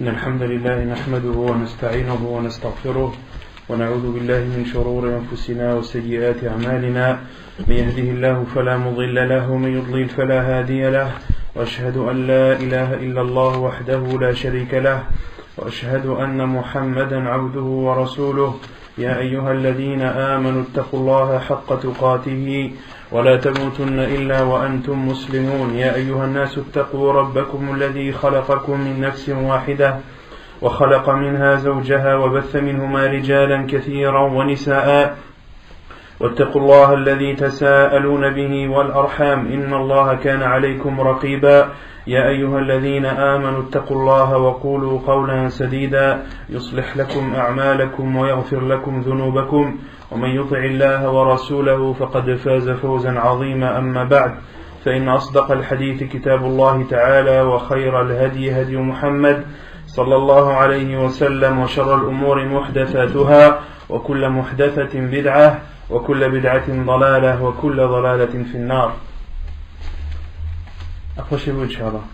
إن الحمد لله نحمده ونستعينه ونستغفره ونعوذ بالله من شرور أنفسنا وسيئات أعمالنا من يهده الله فلا مضل له ومن يضلل فلا هادي له وأشهد أن لا إله إلا الله وحده لا شريك له وأشهد أن محمدا عبده ورسوله يا أيها الذين آمنوا اتقوا الله حق تقاته ولا تموتن إلا وأنتم مسلمون يا أيها الناس اتقوا ربكم الذي خلقكم من نفس واحدة وخلق منها زوجها وبث منهما رجالا كثيرا ونساء واتقوا الله الذي تساءلون به والأرحام إن الله كان عليكم رقيبا يا أيها الذين آمنوا اتقوا الله وقولوا قولا سديدا يصلح لكم أعمالكم ويغفر لكم ذنوبكم ومن يطع الله ورسوله فقد فاز فوزا عظيما أما بعد فإن أصدق الحديث كتاب الله تعالى وخير الهدي هدي محمد صلى الله عليه وسلم وشر الأمور محدثاتها وكل محدثة بدعة وكل بدعة ضلالة وكل ضلالة في النار. Approchez-vous, Inch'Allah.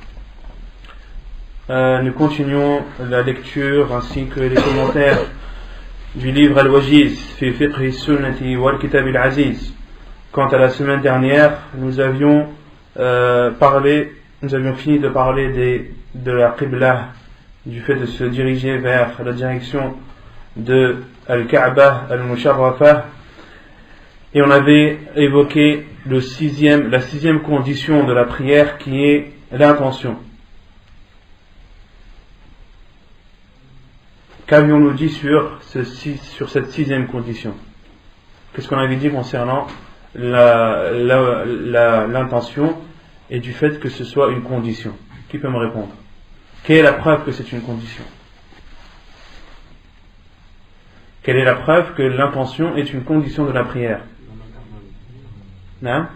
Nous continuons la lecture ainsi que les commentaires du livre Al-Wajiz fi fiqh sunnati wal kitab al-aziz. Quant à la semaine dernière, nous avions fini de parler de la qibla, du fait de se diriger vers la direction de Al-Kaaba al-Musharrafa, et on avait évoqué la sixième condition de la prière, qui est l'intention. Qu'avions-nous dit sur cette sixième condition? Qu'est-ce qu'on avait dit concernant l'intention et du fait que ce soit une condition? Qui peut me répondre? Quelle est la preuve que c'est une condition? Quelle est la preuve que l'intention est une condition de la prière? Non?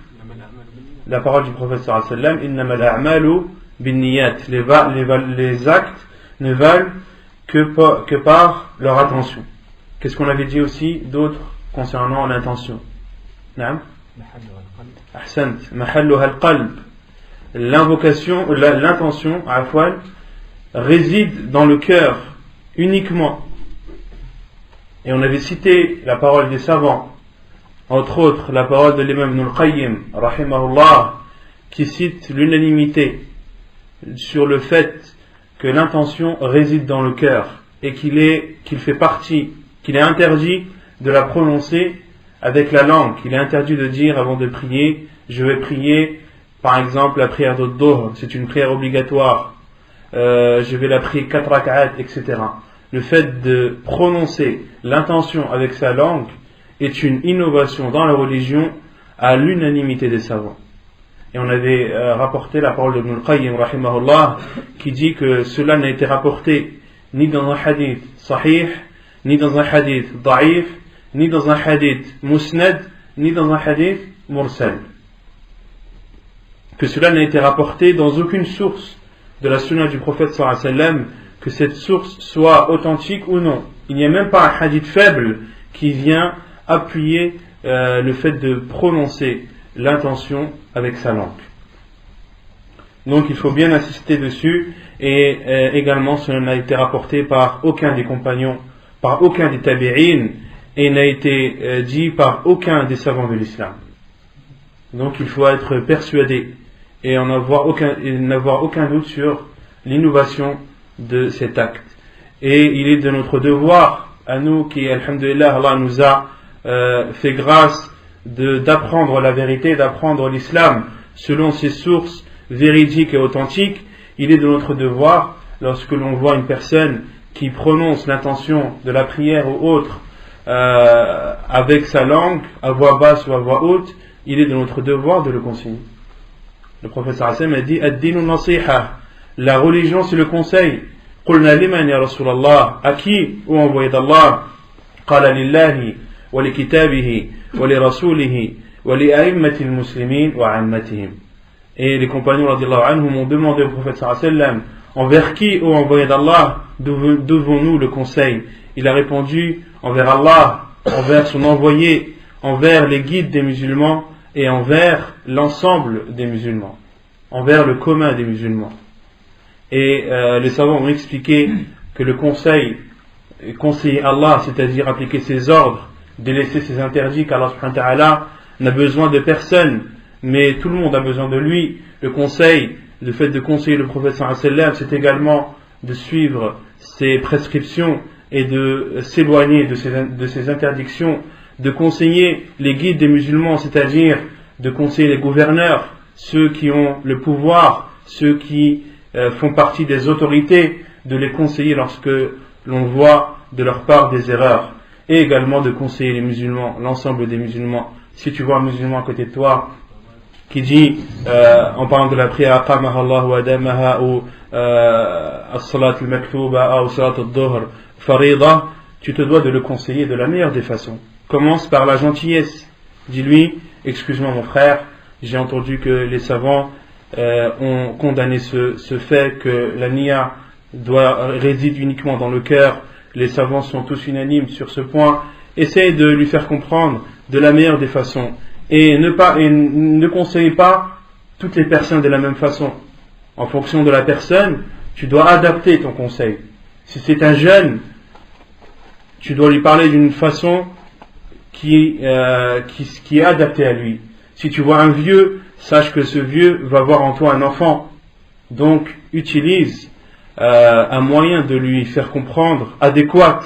La parole du prophète sallallahu alayhi wa sallam, innamal a'malu binniyat, les actes ne valent que par leur intention. Qu'est-ce qu'on avait dit aussi d'autre concernant l'intention? Non? Ahsant, mahalluha al-qalb. L'intention, afwan, réside dans le cœur uniquement. Et on avait cité la parole des savants, entre autres la parole de l'imam Ibn al-Qayyim rahimahullah, qui cite l'unanimité sur le fait que l'intention réside dans le cœur et qu'il est interdit de la prononcer avec la langue. Il est interdit de dire avant de prier, je vais prier par exemple la prière de Dhuhr, c'est une prière obligatoire, je vais la prier 4 rak'at, etc. Le fait de prononcer l'intention avec sa langue est une innovation dans la religion à l'unanimité des savants. Et on avait rapporté la parole de Ibn al-Qayyim rahimahullah, qui dit que cela n'a été rapporté ni dans un hadith sahih, ni dans un hadith da'if, ni dans un hadith musnad, ni dans un hadith mursal. Que cela n'a été rapporté dans aucune source de la sunna du prophète sallallahu alayhi wa sallam, que cette source soit authentique ou non. Il n'y a même pas un hadith faible qui vient appuyer le fait de prononcer l'intention avec sa langue. Donc il faut bien insister dessus, et également cela n'a été rapporté par aucun des compagnons, par aucun des tabi'in, et n'a été dit par aucun des savants de l'islam. Donc il faut être persuadé et n'avoir aucun doute sur l'innovation de cet acte. Et il est de notre devoir à nous qui, alhamdulillah, Allah nous a fait grâce d'apprendre la vérité, d'apprendre l'islam selon ses sources véridiques et authentiques. Il est de notre devoir, lorsque l'on voit une personne qui prononce l'intention de la prière ou autre avec sa langue, à voix basse ou à voix haute, il est de notre devoir de le conseiller. Le prophète sallallahu alayhi wa sallam a dit ad-dinu nasiha, la religion c'est le conseil. Qulna liman ya Rasulallah, à qui, ô envoyé d'Allah? Qala lillahi wa li kitabihi wa li rasulihi wa li a'immati al-muslimin wa 'ammatihim. Et les compagnons radiyallahu anhum ont demandé au prophète sallallahu alayhi wa sallam, envers qui, ô envoyé d'Allah, devons-nous le conseil? Il a répondu, envers Allah, envers son envoyé, envers les guides des musulmans et envers l'ensemble des musulmans, envers le commun des musulmans. Et les savants ont expliqué que le conseiller Allah, c'est-à-dire appliquer ses ordres, délaisser ses interdits, qu'Allah subhanahu wa ta'ala n'a besoin de personne, mais tout le monde a besoin de lui. Le conseil, le fait de conseiller le prophète sallallahu alayhi wa sallam, c'est également de suivre ses prescriptions et de s'éloigner de ses interdictions, de conseiller les guides des musulmans, c'est-à-dire de conseiller les gouverneurs, ceux qui ont le pouvoir, ceux qui font partie des autorités, de les conseiller lorsque l'on voit de leur part des erreurs, et également de conseiller les musulmans, l'ensemble des musulmans. Si tu vois un musulman à côté de toi qui dit, en parlant de la prière, Aqamaha Allah wa adamaha, ou as-salat al-maktuba, ou salat al-dhuhr farida, tu te dois de le conseiller de la meilleure des façons. Commence par la gentillesse. Dis-lui, excuse-moi mon frère, j'ai entendu que les savants ont condamné ce fait que la niya réside uniquement dans le cœur. Les savants sont tous unanimes sur ce point. Essaye de lui faire comprendre de la meilleure des façons. Et ne conseille pas toutes les personnes de la même façon. En fonction de la personne, tu dois adapter ton conseil. Si c'est un jeune, tu dois lui parler d'une façon qui est adaptée à lui. Si tu vois un vieux, sache que ce vieux va voir en toi un enfant. Donc, utilise un moyen de lui faire comprendre adéquat.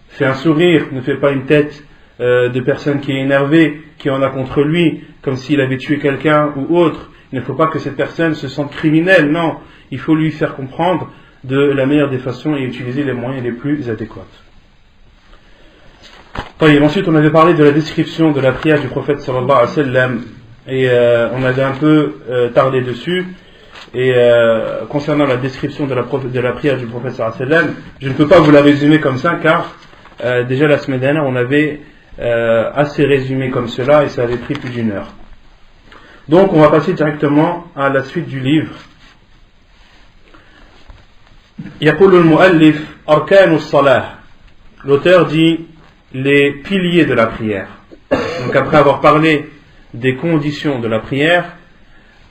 Fais un sourire, ne fais pas une tête de personne qui est énervée, qui en a contre lui, comme s'il avait tué quelqu'un ou autre. Il ne faut pas que cette personne se sente criminelle, non. Il faut lui faire comprendre de la meilleure des façons et utiliser les moyens les plus adéquats. Ensuite, on avait parlé de la description de la prière du prophète sallallahu alayhi wa sallam, et on avait un peu tardé dessus. Et concernant la description de la prière du prophète sallallahu alayhi wa sallam, je ne peux pas vous la résumer comme ça, car déjà la semaine dernière on avait assez résumé comme cela et ça avait pris plus d'1 heure. Donc on va passer directement à la suite du livre. يقول المؤلف أركان الصلاة. L'auteur dit les piliers de la prière. Donc après avoir parlé des conditions de la prière,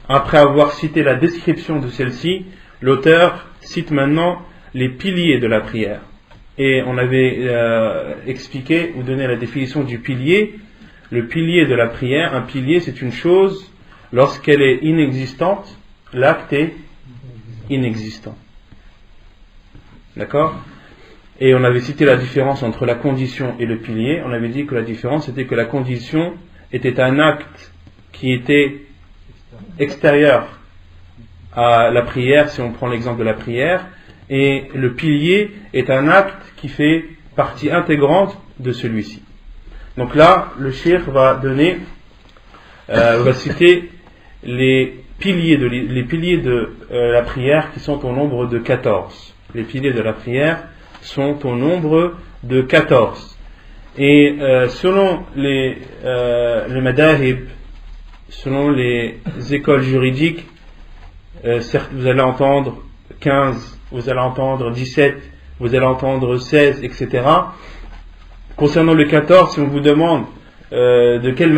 après avoir cité la description de celle-ci, l'auteur cite maintenant les piliers de la prière. Et on avait expliqué ou donné la définition du pilier. Le pilier de la prière, un pilier c'est une chose, lorsqu'elle est inexistante, l'acte est inexistant. D'accord ? Et on avait cité la différence entre la condition et le pilier. On avait dit que la différence était que la condition était un acte qui était extérieur à la prière, si on prend l'exemple de la prière, et le pilier est un acte qui fait partie intégrante de celui-ci. Donc là, le cheikh va citer les piliers de la prière qui sont au nombre de 14. Les piliers de la prière sont au nombre de 14. Et selon les madahib, selon les écoles juridiques, certes vous allez entendre 15, vous allez entendre 17, vous allez entendre 16, etc. Concernant le 14, si on vous demande de quel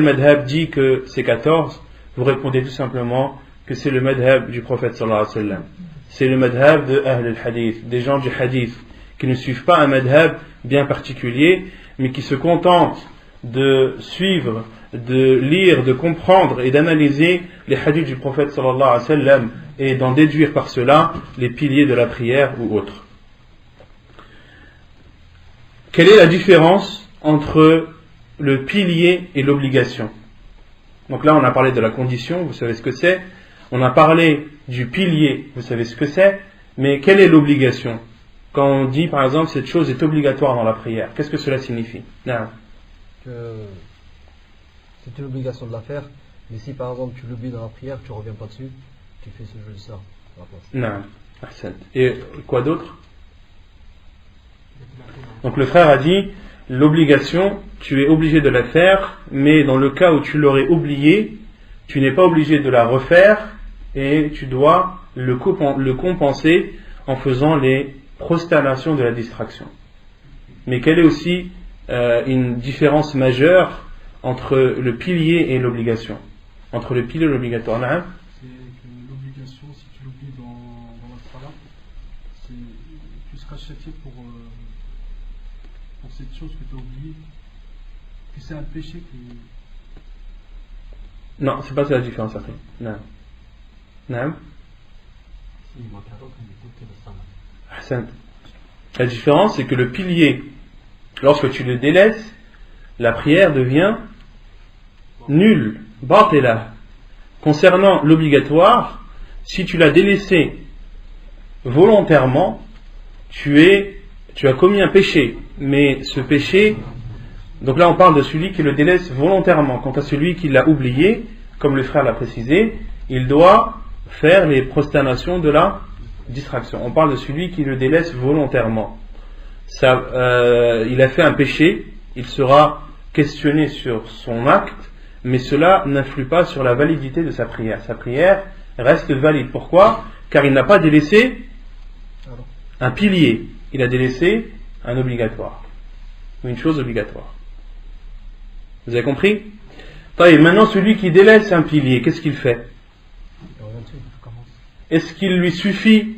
madhab dit que c'est 14, vous répondez tout simplement que c'est le madhab du prophète sallallahu alayhi wa sallam. C'est le madhab de Ahl al-Hadith, des gens du Hadith, qui ne suivent pas un madhab bien particulier, mais qui se contentent de suivre, de lire, de comprendre et d'analyser les hadiths du prophète sallallahu alayhi wa sallam et d'en déduire par cela les piliers de la prière ou autres. Quelle est la différence entre le pilier et l'obligation ? Donc là on a parlé de la condition, vous savez ce que c'est. On a parlé du pilier, vous savez ce que c'est. Mais quelle est l'obligation ? Quand on dit par exemple cette chose est obligatoire dans la prière, qu'est-ce que cela signifie ? Non. Que c'est une obligation de la faire, mais si par exemple tu l'oublies dans la prière, tu ne reviens pas dessus, tu fais ce jeu de ça à la place. Non. Et quoi d'autre ? Donc le frère a dit l'obligation, tu es obligé de la faire, mais dans le cas où tu l'aurais oublié, tu n'es pas obligé de la refaire et tu dois le compenser en faisant les prosternations de la distraction. Mais quelle est aussi une différence majeure entre le pilier et l'obligation ? Entre le pilier et l'obligatoire. C'est que l'obligation, si tu l'oublies dans la salat, c'est tu seras châtié pour cette chose que tu as oubliée, que c'est un péché qui... Non, c'est pas ça la différence après. Non. Non. La différence, c'est que le pilier, lorsque tu le délaisses, la prière devient nulle, batela. Concernant l'obligatoire, si tu l'as délaissé volontairement, tu as commis un péché. Mais ce péché, donc là on parle de celui qui le délaisse volontairement. Quant à celui qui l'a oublié, comme le frère l'a précisé, il doit faire les prosternations de la distraction. On parle de celui qui le délaisse volontairement. Il a fait un péché, il sera questionné sur son acte, mais cela n'influe pas sur la validité de sa prière. Sa prière reste valide. Pourquoi ? Car il n'a pas délaissé un pilier, il a délaissé un obligatoire, ou une chose obligatoire. Vous avez compris ? Maintenant, celui qui délaisse un pilier, qu'est-ce qu'il fait ? Est-ce qu'il lui suffit,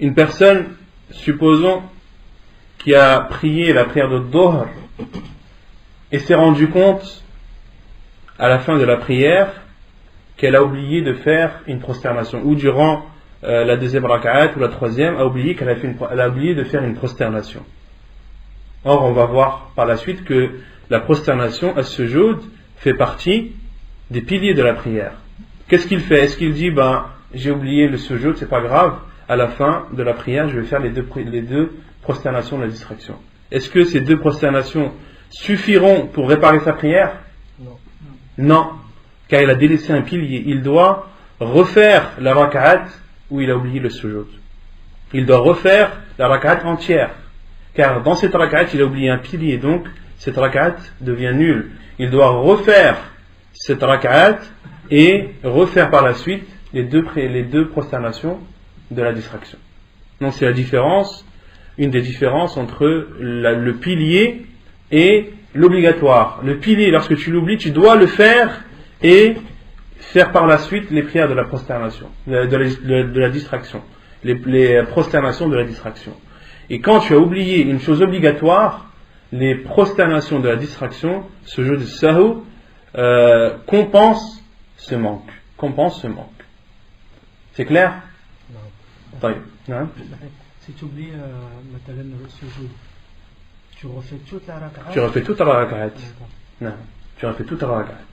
une personne, supposons, qui a prié la prière de Dohr et s'est rendu compte à la fin de la prière qu'elle a oublié de faire une prosternation, ou durant la deuxième raka'at ou la troisième a oublié elle a oublié de faire une prosternation. Or, on va voir par la suite que la prosternation à ce jour fait partie des piliers de la prière. Qu'est-ce qu'il fait ? Est-ce qu'il dit j'ai oublié le sujoud, c'est pas grave, à la fin de la prière je vais faire les deux prosternations de la distraction. Est-ce que ces deux prosternations suffiront pour réparer sa prière ? Non, car il a délaissé un pilier. Il doit refaire la raka'at où il a oublié le sujoud. Il doit refaire la raka'at entière, car dans cette raka'at il a oublié un pilier, donc cette raka'at devient nulle. Il doit refaire cette raka'at et refaire par la suite les deux prosternations de la distraction. Donc c'est la différence, une des différences entre le pilier et l'obligatoire. Le pilier, lorsque tu l'oublies, tu dois le faire et faire par la suite les prières de la prosternation, de la distraction, les prosternations de la distraction. Et quand tu as oublié une chose obligatoire, les prosternations de la distraction, ce jeu de sahou, compense ce manque. C'est clair ? Non. Si tu oublies le sujoud, tu refais toute la raka'at. Tu refais toute la raka'at. Non. Tu refais toute la raka'at.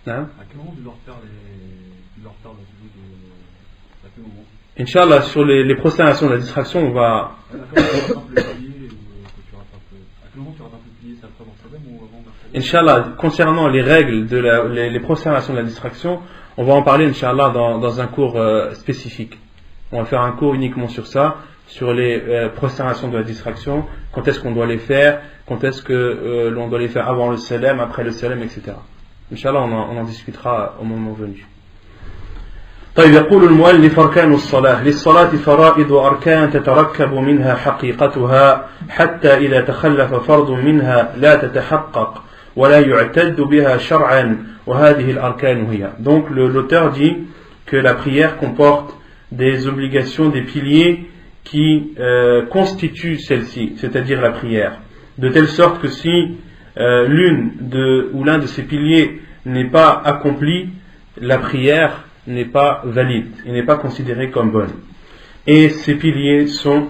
Non. À quel moment tu dois refaire le sujoud à quel moment ? Inch'Allah, sur les prosternations de la distraction, on va. À quel moment tu rattrapes le pilier, c'est après dans le problème ou avant ? Inch'Allah, concernant les règles les prosternations de la distraction, on va en parler, Inch'Allah, dans un cours spécifique. On va faire un cours uniquement sur ça, sur les prosternations de la distraction, quand est-ce qu'on doit les faire, quand est-ce que l'on doit les faire avant le salam, après le salam, etc. Inch'Allah, on en discutera au moment venu. طيب يقول المؤلف أركان الصلاة للصلاة فرائض وأركان تتركب منها حقيقتها حتى إذا تخلف فرض منها لا تتحقق ولا يعتد بها شرعا وهذه الأركان هي. Donc l'auteur dit que la prière comporte des obligations, des piliers qui constituent celle-ci, c'est-à-dire la prière, de telle sorte que si l'un de ces piliers n'est pas accompli, la prière n'est pas valide, il n'est pas considéré comme bonne. Et ces piliers sont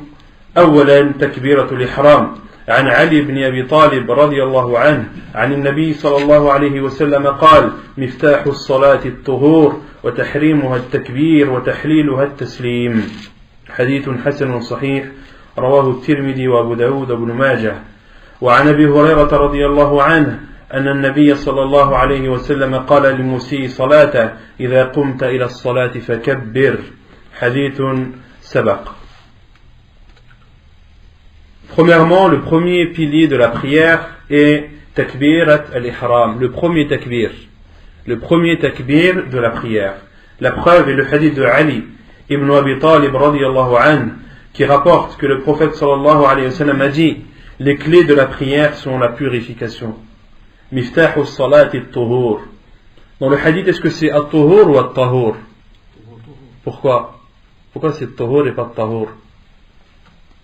أولا تكبيرة الإحرام عن علي بن أبي طالب رضي الله عنه عن النبي صلى الله عليه وسلم قال مفتاح الصلاة الطهور وتحريمها التكبير وتحليلها التسليم. حديث حسن صحيح رواه الترمذي وأبو داود وابن ماجه. وعن أبي هريرة رضي الله عنه أن النبي صلى الله عليه وسلم قال لمسيء صلاته إذا قمت إلى الصلاة فكبر. حديث سبق. Premièrement, le premier pilier de la prière est takbirat al-ihram, le premier takbir de la prière. La preuve est le hadith de Ali ibn Abi Talib radiyallahu anhu qui rapporte que le prophète sallallahu alayhi wa sallam a dit: les clés de la prière sont la purification. Miftahu as-salati at-tuhur. Dans le hadith, est-ce que c'est at-tuhur ou at-tahur? Pourquoi? Pourquoi c'est tahur et pas tahur?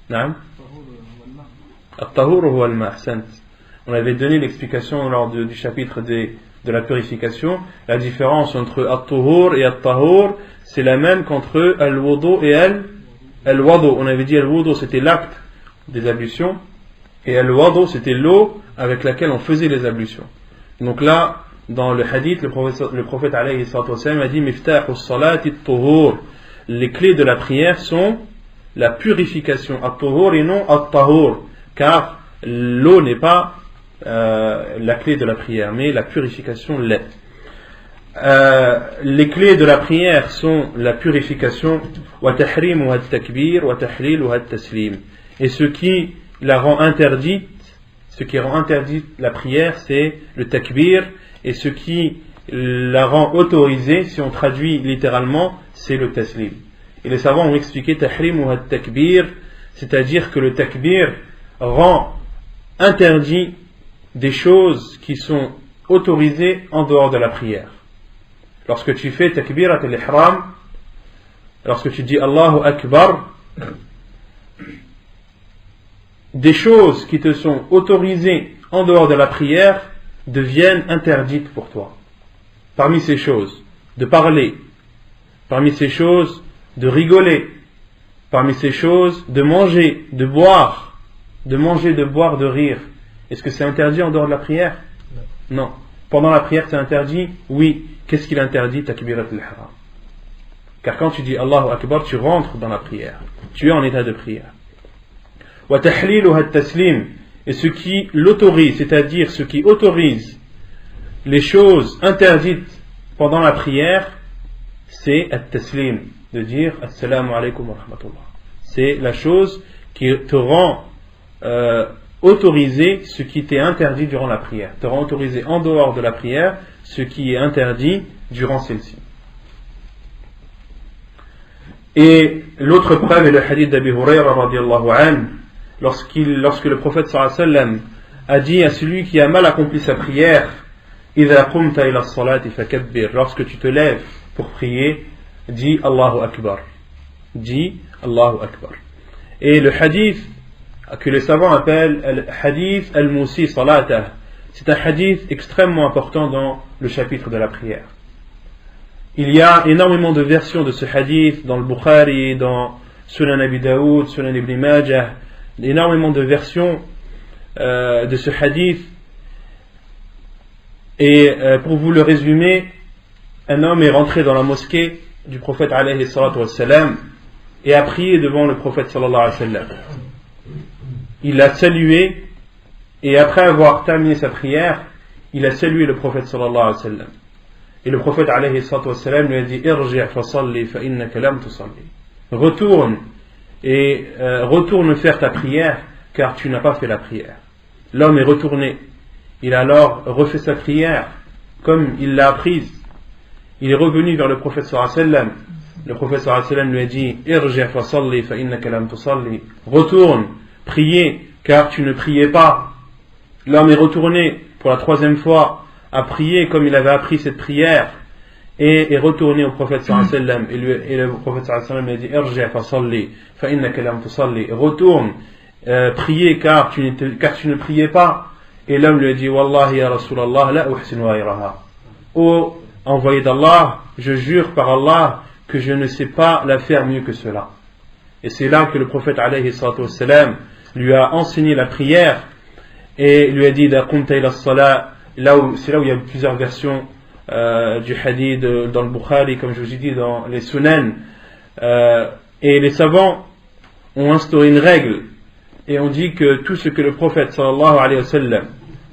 Naam? At-tahur huwa al-ma', ahsant. On avait donné l'explication lors du chapitre de la purification. La différence entre at-tuhur et at-tahur, c'est la même qu'entre al-wudu et al-wudu. On avait dit al-wudu c'était l'acte des ablutions et al-wudu c'était l'eau avec laquelle on faisait les ablutions. Donc là, dans le hadith, le prophète alayhi salatu wassalam a dit Miftahu salati at-tuhur. Les clés de la prière sont la purification, at-tuhur et non at-tahur, car l'eau n'est pas la clé de la prière, mais la purification l'est. Les clés de la prière sont la purification, wa tahrimuha at-takbir wa tahliluha at-taslim. Et ce qui la rend interdite, ce qui rend interdite la prière, c'est le takbir, et ce qui la rend autorisée, si on traduit littéralement, c'est le taslim. Et les savants ont expliqué tahrimuha at-takbir, c'est-à-dire que le takbir rend interdit des choses qui sont autorisées en dehors de la prière. Lorsque tu fais takbirat al-ihram, lorsque tu dis Allahu Akbar, des choses qui te sont autorisées en dehors de la prière deviennent interdites pour toi. Parmi ces choses, de parler, parmi ces choses, de rigoler, parmi ces choses, de manger, de boire, de rire. Est-ce que c'est interdit en dehors de la prière? Non. Pendant la prière, c'est interdit? Oui. Qu'est-ce qu'il interdit? Takbirat al-ihram. Car quand tu dis Allahu Akbar, tu rentres dans la prière. Tu es en état de prière. Wa tahliluha at-taslim. Et ce qui l'autorise, c'est-à-dire ce qui autorise les choses interdites pendant la prière, c'est at-taslim, de dire Assalamu alaikum wa rahmatullah. C'est la chose qui te rend autoriser ce qui t'est interdit durant la prière, te rend autorisé en dehors de la prière ce qui est interdit durant celle-ci. Et l'autre preuve est le hadith d'Abi Hurayra radiallahu anhu, lorsque le prophète sallallahu alayhi wa sallam a dit à celui qui a mal accompli sa prière, إِذَا قُمْتَ إِلَى الصَّلَاةِ فَكَبِّرْ, lorsque tu te lèves pour prier, dis Allahu Akbar. Dis Allahu Akbar. Et le hadith que les savants appellent le hadith al-Musi Salatah, c'est un hadith extrêmement important dans le chapitre de la prière. Il y a énormément de versions de ce hadith dans le Bukhari, dans Sunan Abi Daoud, Sunan Ibn Majah, énormément de versions de ce hadith. Et pour vous le résumer, un homme est rentré dans la mosquée du prophète alayhi salatu wassalam et a prié devant le prophète sallallahu alayhi wa sallam. Il l'a salué et après avoir terminé sa prière, il a salué le prophète sallallahu alayhi wa sallam. Et le prophète alayhi salatu wassalam lui a dit Irji' fa salli fa innaka lam tusalli. Retourne et retourne faire ta prière car tu n'as pas fait la prière. L'homme est retourné. Il a alors refait sa prière comme il l'a apprise. Il est revenu vers le prophète sallallahu alayhi wa sallam. Le prophète sallallahu alayhi wa sallam lui a dit Irji' fa salli fa innaka lam tusalli. Retourne prier car tu ne priais pas. L'homme est retourné pour la troisième fois à prier comme il avait appris cette prière et est retourné au prophète sallallahu alayhi wa sallam et le prophète sallallahu alayhi wa sallam lui a dit Irji' fa salli fa innaka lam tusalli. Retourne prier car tu ne priais pas. Et l'homme lui a dit Wallahi ya Rasulallah la uhsinu ghayraha. Ô envoyé d'Allah, je jure par Allah que je ne sais pas la faire mieux que cela. Et c'est là que le prophète alayhi salatu wassalam lui a enseigné la prière et lui a dit d'aqumta ila as-salat. C'est là où il y a plusieurs versions du hadith dans le Bukhari, comme je vous ai dit, dans les Sunan. Et les savants ont instauré une règle et on dit que tout ce que le prophète sallallahu alayhi wa sallam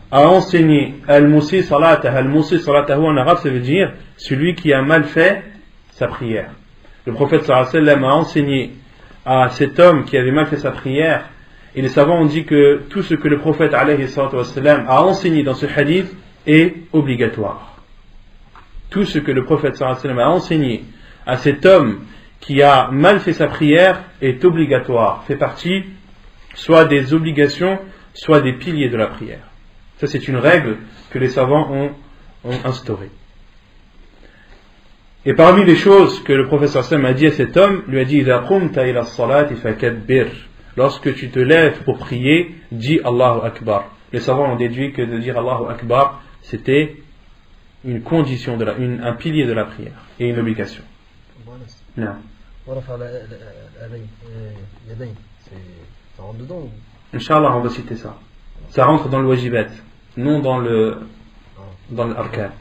a enseigné, al-Musi salatahu en arabe, ça veut dire celui qui a mal fait sa prière. Le prophète sallallahu alayhi wa sallam a enseigné à cet homme qui avait mal fait sa prière, et les savants ont dit que tout ce que le prophète alayhi wa sallam a enseigné dans ce hadith est obligatoire. Tout ce que le prophète sallallahu alayhi wa sallam a enseigné à cet homme qui a mal fait sa prière est obligatoire, fait partie soit des obligations, soit des piliers de la prière. Ça, c'est une règle que les savants ont instaurée. Et parmi les choses que le professeur Sam a dit à cet homme, lui a dit إِذَا قُمْتَ إِلَى الصَّلَاةِ فَكَبِّرْ. Lorsque tu te lèves pour prier, dis Allahu Akbar. Les savants ont déduit que de dire Allahu Akbar, c'était une condition, un pilier de la prière et une obligation. Non. Ça rentre dedans. Inch'Allah, on va citer ça. Ça rentre dans le wajibat, non dans l'arkan.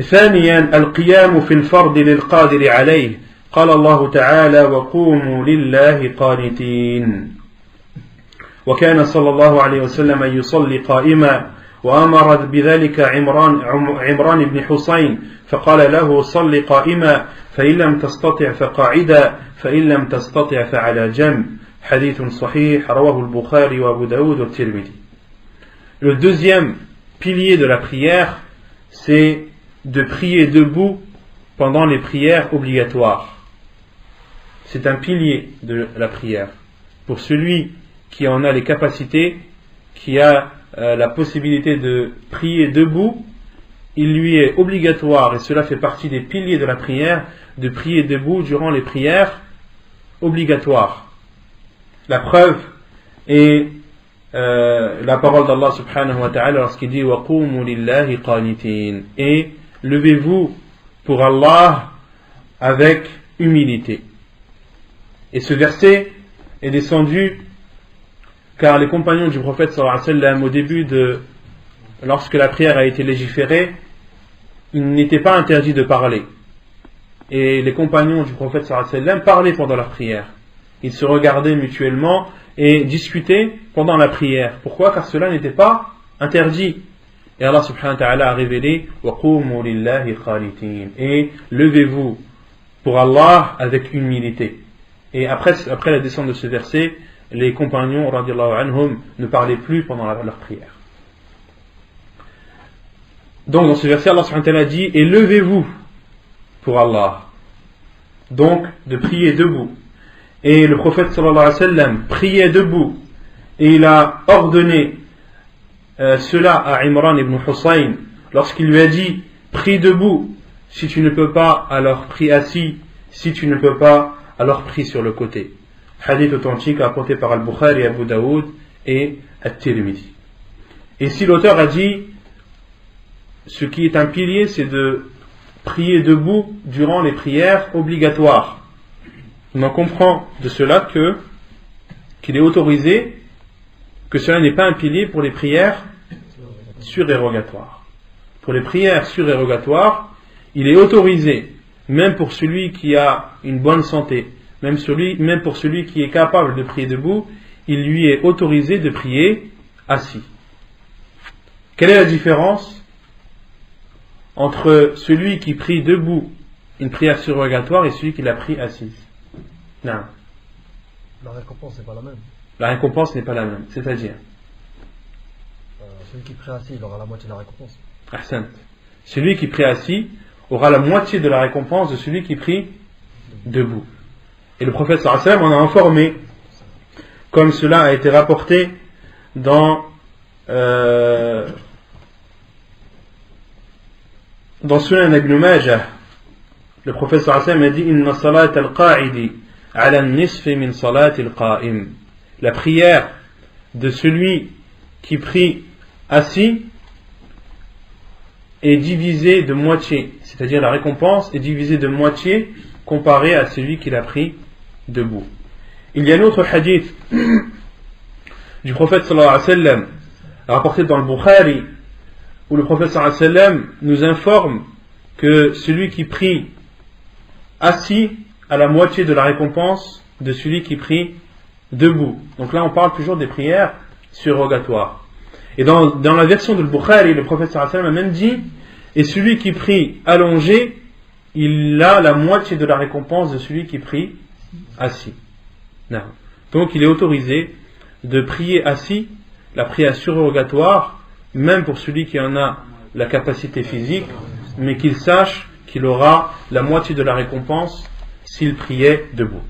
ثانيا القيام في الفرض للقادر عليه قال الله تعالى وقوموا لله قانتين وكان صلى الله عليه وسلم يصلي قائما وأمر بذلك عمران بن حسين فقال له صل قائما فإن لم تستطع فقاعدا فإن لم تستطع فعلى جنب حديث صحيح رواه البخاري وأبو داود والترمذي. Le deuxième pilier de la prière, c'est de prier debout pendant les prières obligatoires. C'est un pilier de la prière. Pour celui qui en a les capacités, qui a la possibilité de prier debout, il lui est obligatoire, et cela fait partie des piliers de la prière, de prier debout durant les prières obligatoires. La preuve est la parole d'Allah subhanahu wa ta'ala lorsqu'il dit وَقُومُوا لِلَّهِ قَانِتِينَ et levez-vous pour Allah avec humilité. Et ce verset est descendu car les compagnons du prophète sallallahu alayhi wa sallam, au début lorsque la prière a été légiférée, il n'était pas interdit de parler. Et les compagnons du prophète sallallahu alayhi wa sallam parlaient pendant leur prière. Ils se regardaient mutuellement et discutaient pendant la prière. Pourquoi? Car cela n'était pas interdit. Et Allah subhanahu wa ta'ala a révélé وَقُومُوا لِلَّهِ قَانِتِينَ et levez-vous pour Allah avec humilité. Et après la descente de ce verset, les compagnons radiallahu anhum ne parlaient plus pendant leur prière. Donc dans ce verset, Allah subhanahu wa ta'ala dit et levez-vous pour Allah. Donc de prier debout. Et le prophète sallallahu alayhi wa sallam priait debout et il a ordonné cela à Imran ibn Husayn lorsqu'il lui a dit prie debout, si tu ne peux pas alors prie assis, si tu ne peux pas alors prie sur le côté. Hadith authentique apporté par Al-Bukhari, Abu Daoud et At-Tirmidhi. Et si l'auteur a dit ce qui est un pilier, c'est de prier debout durant les prières obligatoires, on en comprend de cela qu'il est autorisé, que cela n'est pas un pilier pour les prières surérogatoires. Pour les prières surérogatoires, il est autorisé, même pour celui qui a une bonne santé, même pour celui qui est capable de prier debout, il lui est autorisé de prier assis. Quelle est la différence entre celui qui prie debout, une prière surrogatoire, et celui qui la prie assise? Non. La récompense n'est pas la même. La récompense n'est pas la même, c'est-à-dire celui qui prie assis, il aura la moitié de la récompense. Ahsan. Celui qui prie assis aura la moitié de la récompense de celui qui prie debout. Et le prophète sallallahu alayhi wa sallam en a informé, comme cela a été rapporté dans Sunan Ibn Majah. Le prophète sallallahu alayhi wa sallam a dit Inna salat al-qa'idi ala nisfi min salat al-qa'im. La prière de celui qui prie assis est divisée de moitié, c'est-à-dire la récompense est divisée de moitié comparée à celui qui l'a pris debout. Il y a un autre hadith du prophète sallallahu alayhi wa sallam rapporté dans le Bukhari où le prophète sallallahu alayhi wa sallam nous informe que celui qui prie assis a la moitié de la récompense de celui qui prie debout. Donc là on parle toujours des prières surrogatoires. Et dans la version de Bukhari, le prophète sallallahu alayhi wa sallam a même dit et celui qui prie allongé, il a la moitié de la récompense de celui qui prie assis. Non. Donc il est autorisé de prier assis, la prière surrogatoire, même pour celui qui en a la capacité physique, mais qu'il sache qu'il aura la moitié de la récompense s'il priait debout.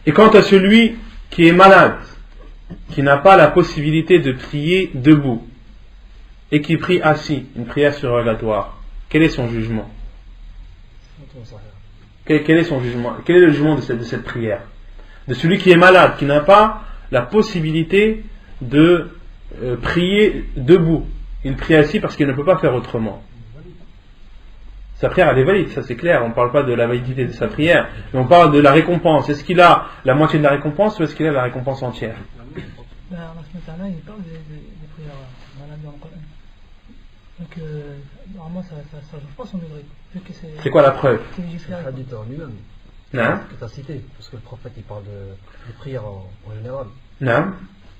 Et quant à celui qui est malade, qui n'a pas la possibilité de prier debout, et qui prie assis, une prière surrogatoire, quel est son jugement? Quel est son jugement? Quel est le jugement de cette prière? De celui qui est malade, qui n'a pas la possibilité de prier debout. Il prie assis parce qu'il ne peut pas faire autrement. Sa prière elle est valide, ça c'est clair. On ne parle pas de la validité de sa prière, mais on parle de la récompense. Est-ce qu'il a la moitié de la récompense ou est-ce qu'il a la récompense entière? Il parle des prières malades dans le Coran. Donc normalement ça ne change pas son degré. C'est quoi la preuve? C'est le hadith en lui-même. Non. Que tu as cité, parce que le prophète il parle de prière en général. Non.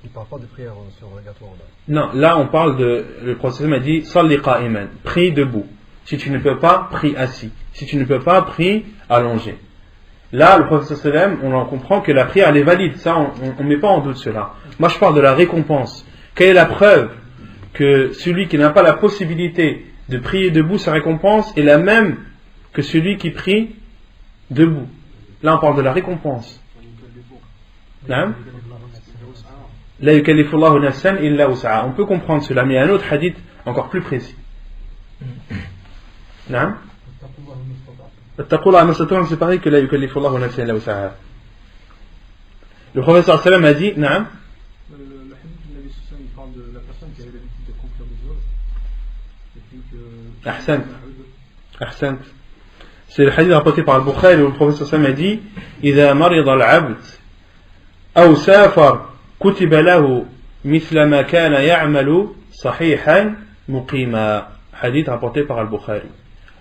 Il ne parle pas de prière surrogatoire. Non, là on parle de. Le prophète m'a dit Salli qa'iman, prie debout. Si tu ne peux pas, prie assis. Si tu ne peux pas, prie allongé. Là, le prophète sallam, on en comprend que la prière elle est valide. Ça, on ne met pas en doute cela. Moi, je parle de la récompense. Quelle est la preuve que celui qui n'a pas la possibilité de prier debout, sa récompense est la même que celui qui prie debout? Là, on parle de la récompense. Non? La yukallifu Allahu nafsan illa wus'aha. On peut comprendre cela, mais il y a un autre hadith encore plus précis. Non? C'est pareil que la yukallifu Allahu nafsan illa wus'aha. Le professeur sallam a dit, non? Le hadith du Nabi sallam, il parle de la personne qui avait l'habitude de conclure des œuvres. Et puis que. Ahsan. C'est le hadith rapporté par Al-Bukhari où le professeur sallam a dit, إذا مرض العبد أو سافر كتب له مثل ما كان يعمل صحيحا مقيما. Hadith rapporté par Al-Bukhari.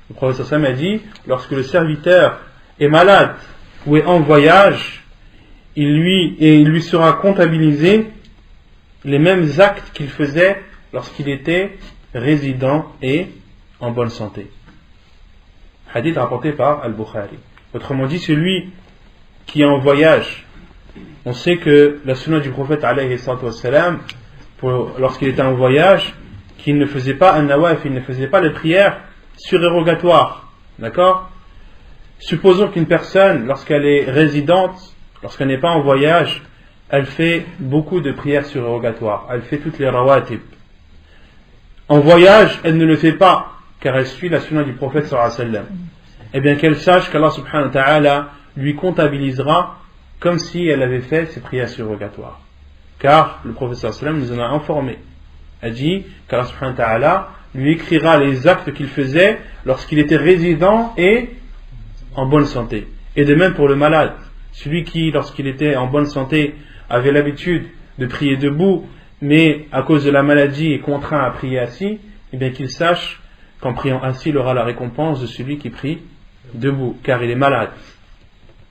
Le professeur Sam a dit, lorsque le serviteur est malade ou est en voyage, il lui sera comptabilisé les mêmes actes qu'il faisait lorsqu'il était résident et en bonne santé. Hadith rapporté par Al-Bukhari. Autrement dit, celui qui est en voyage, on sait que la sunna du prophète alayhi salatu wassalam, lorsqu'il était en voyage, qu'il ne faisait pas un nawaf, il ne faisait pas les prières surérogatoires. D'accord? Supposons qu'une personne, lorsqu'elle est résidente, lorsqu'elle n'est pas en voyage, elle fait beaucoup de prières surérogatoires. Elle fait toutes les rawatib. En voyage, elle ne le fait pas, car elle suit la sunna du prophète sallallahu alayhi wa sallam. Eh bien qu'elle sache qu'Allah subhanahu wa ta'ala lui comptabilisera comme si elle avait fait ses prières surrogatoires. Car le prophète sallallahu alayhi wa sallam nous en a informé. A dit qu'Allah subhanahu wa ta'ala lui écrira les actes qu'il faisait lorsqu'il était résident et en bonne santé. Et de même pour le malade. Celui qui, lorsqu'il était en bonne santé, avait l'habitude de prier debout, mais à cause de la maladie est contraint à prier assis, eh bien qu'il sache qu'en priant assis, il aura la récompense de celui qui prie debout, car il est malade.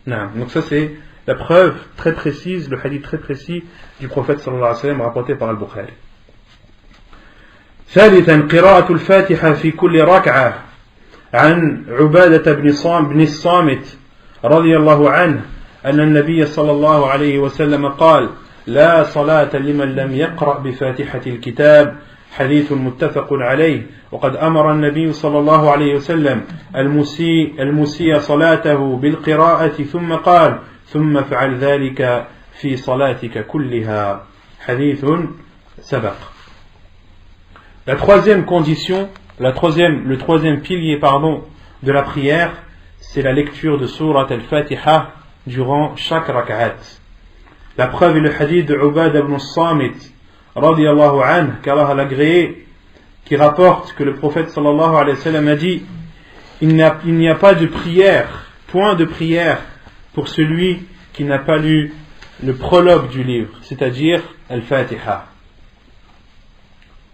Non. Donc ça c'est la preuve très précise, le hadith très précis du prophète sallallahu alayhi wa sallam rapporté par Al-Bukhari. ثالثا قراءة الفاتحة في كل ركعة عن عبادة بن الصامت رضي الله عنه أن النبي صلى الله عليه وسلم قال لا صلاة لمن لم يقرأ بفاتحة الكتاب حديث متفق عليه وقد أمر النبي صلى الله عليه وسلم المسيء صلاته بالقراءة ثم قال ثم فعل ذلك في صلاتك كلها حديث سبق. La troisième condition, le troisième pilier de la prière, c'est la lecture de Surat al-Fatiha durant chaque rak'at. La preuve est le hadith de Ubad ibn Samit, radiyallahu anhu, qu'Allah l'a agréé, qui rapporte que le prophète sallallahu alayhi wa sallam a dit, il n'y a pas de prière, point de prière, pour celui qui n'a pas lu le prologue du livre, c'est-à-dire al-Fatiha.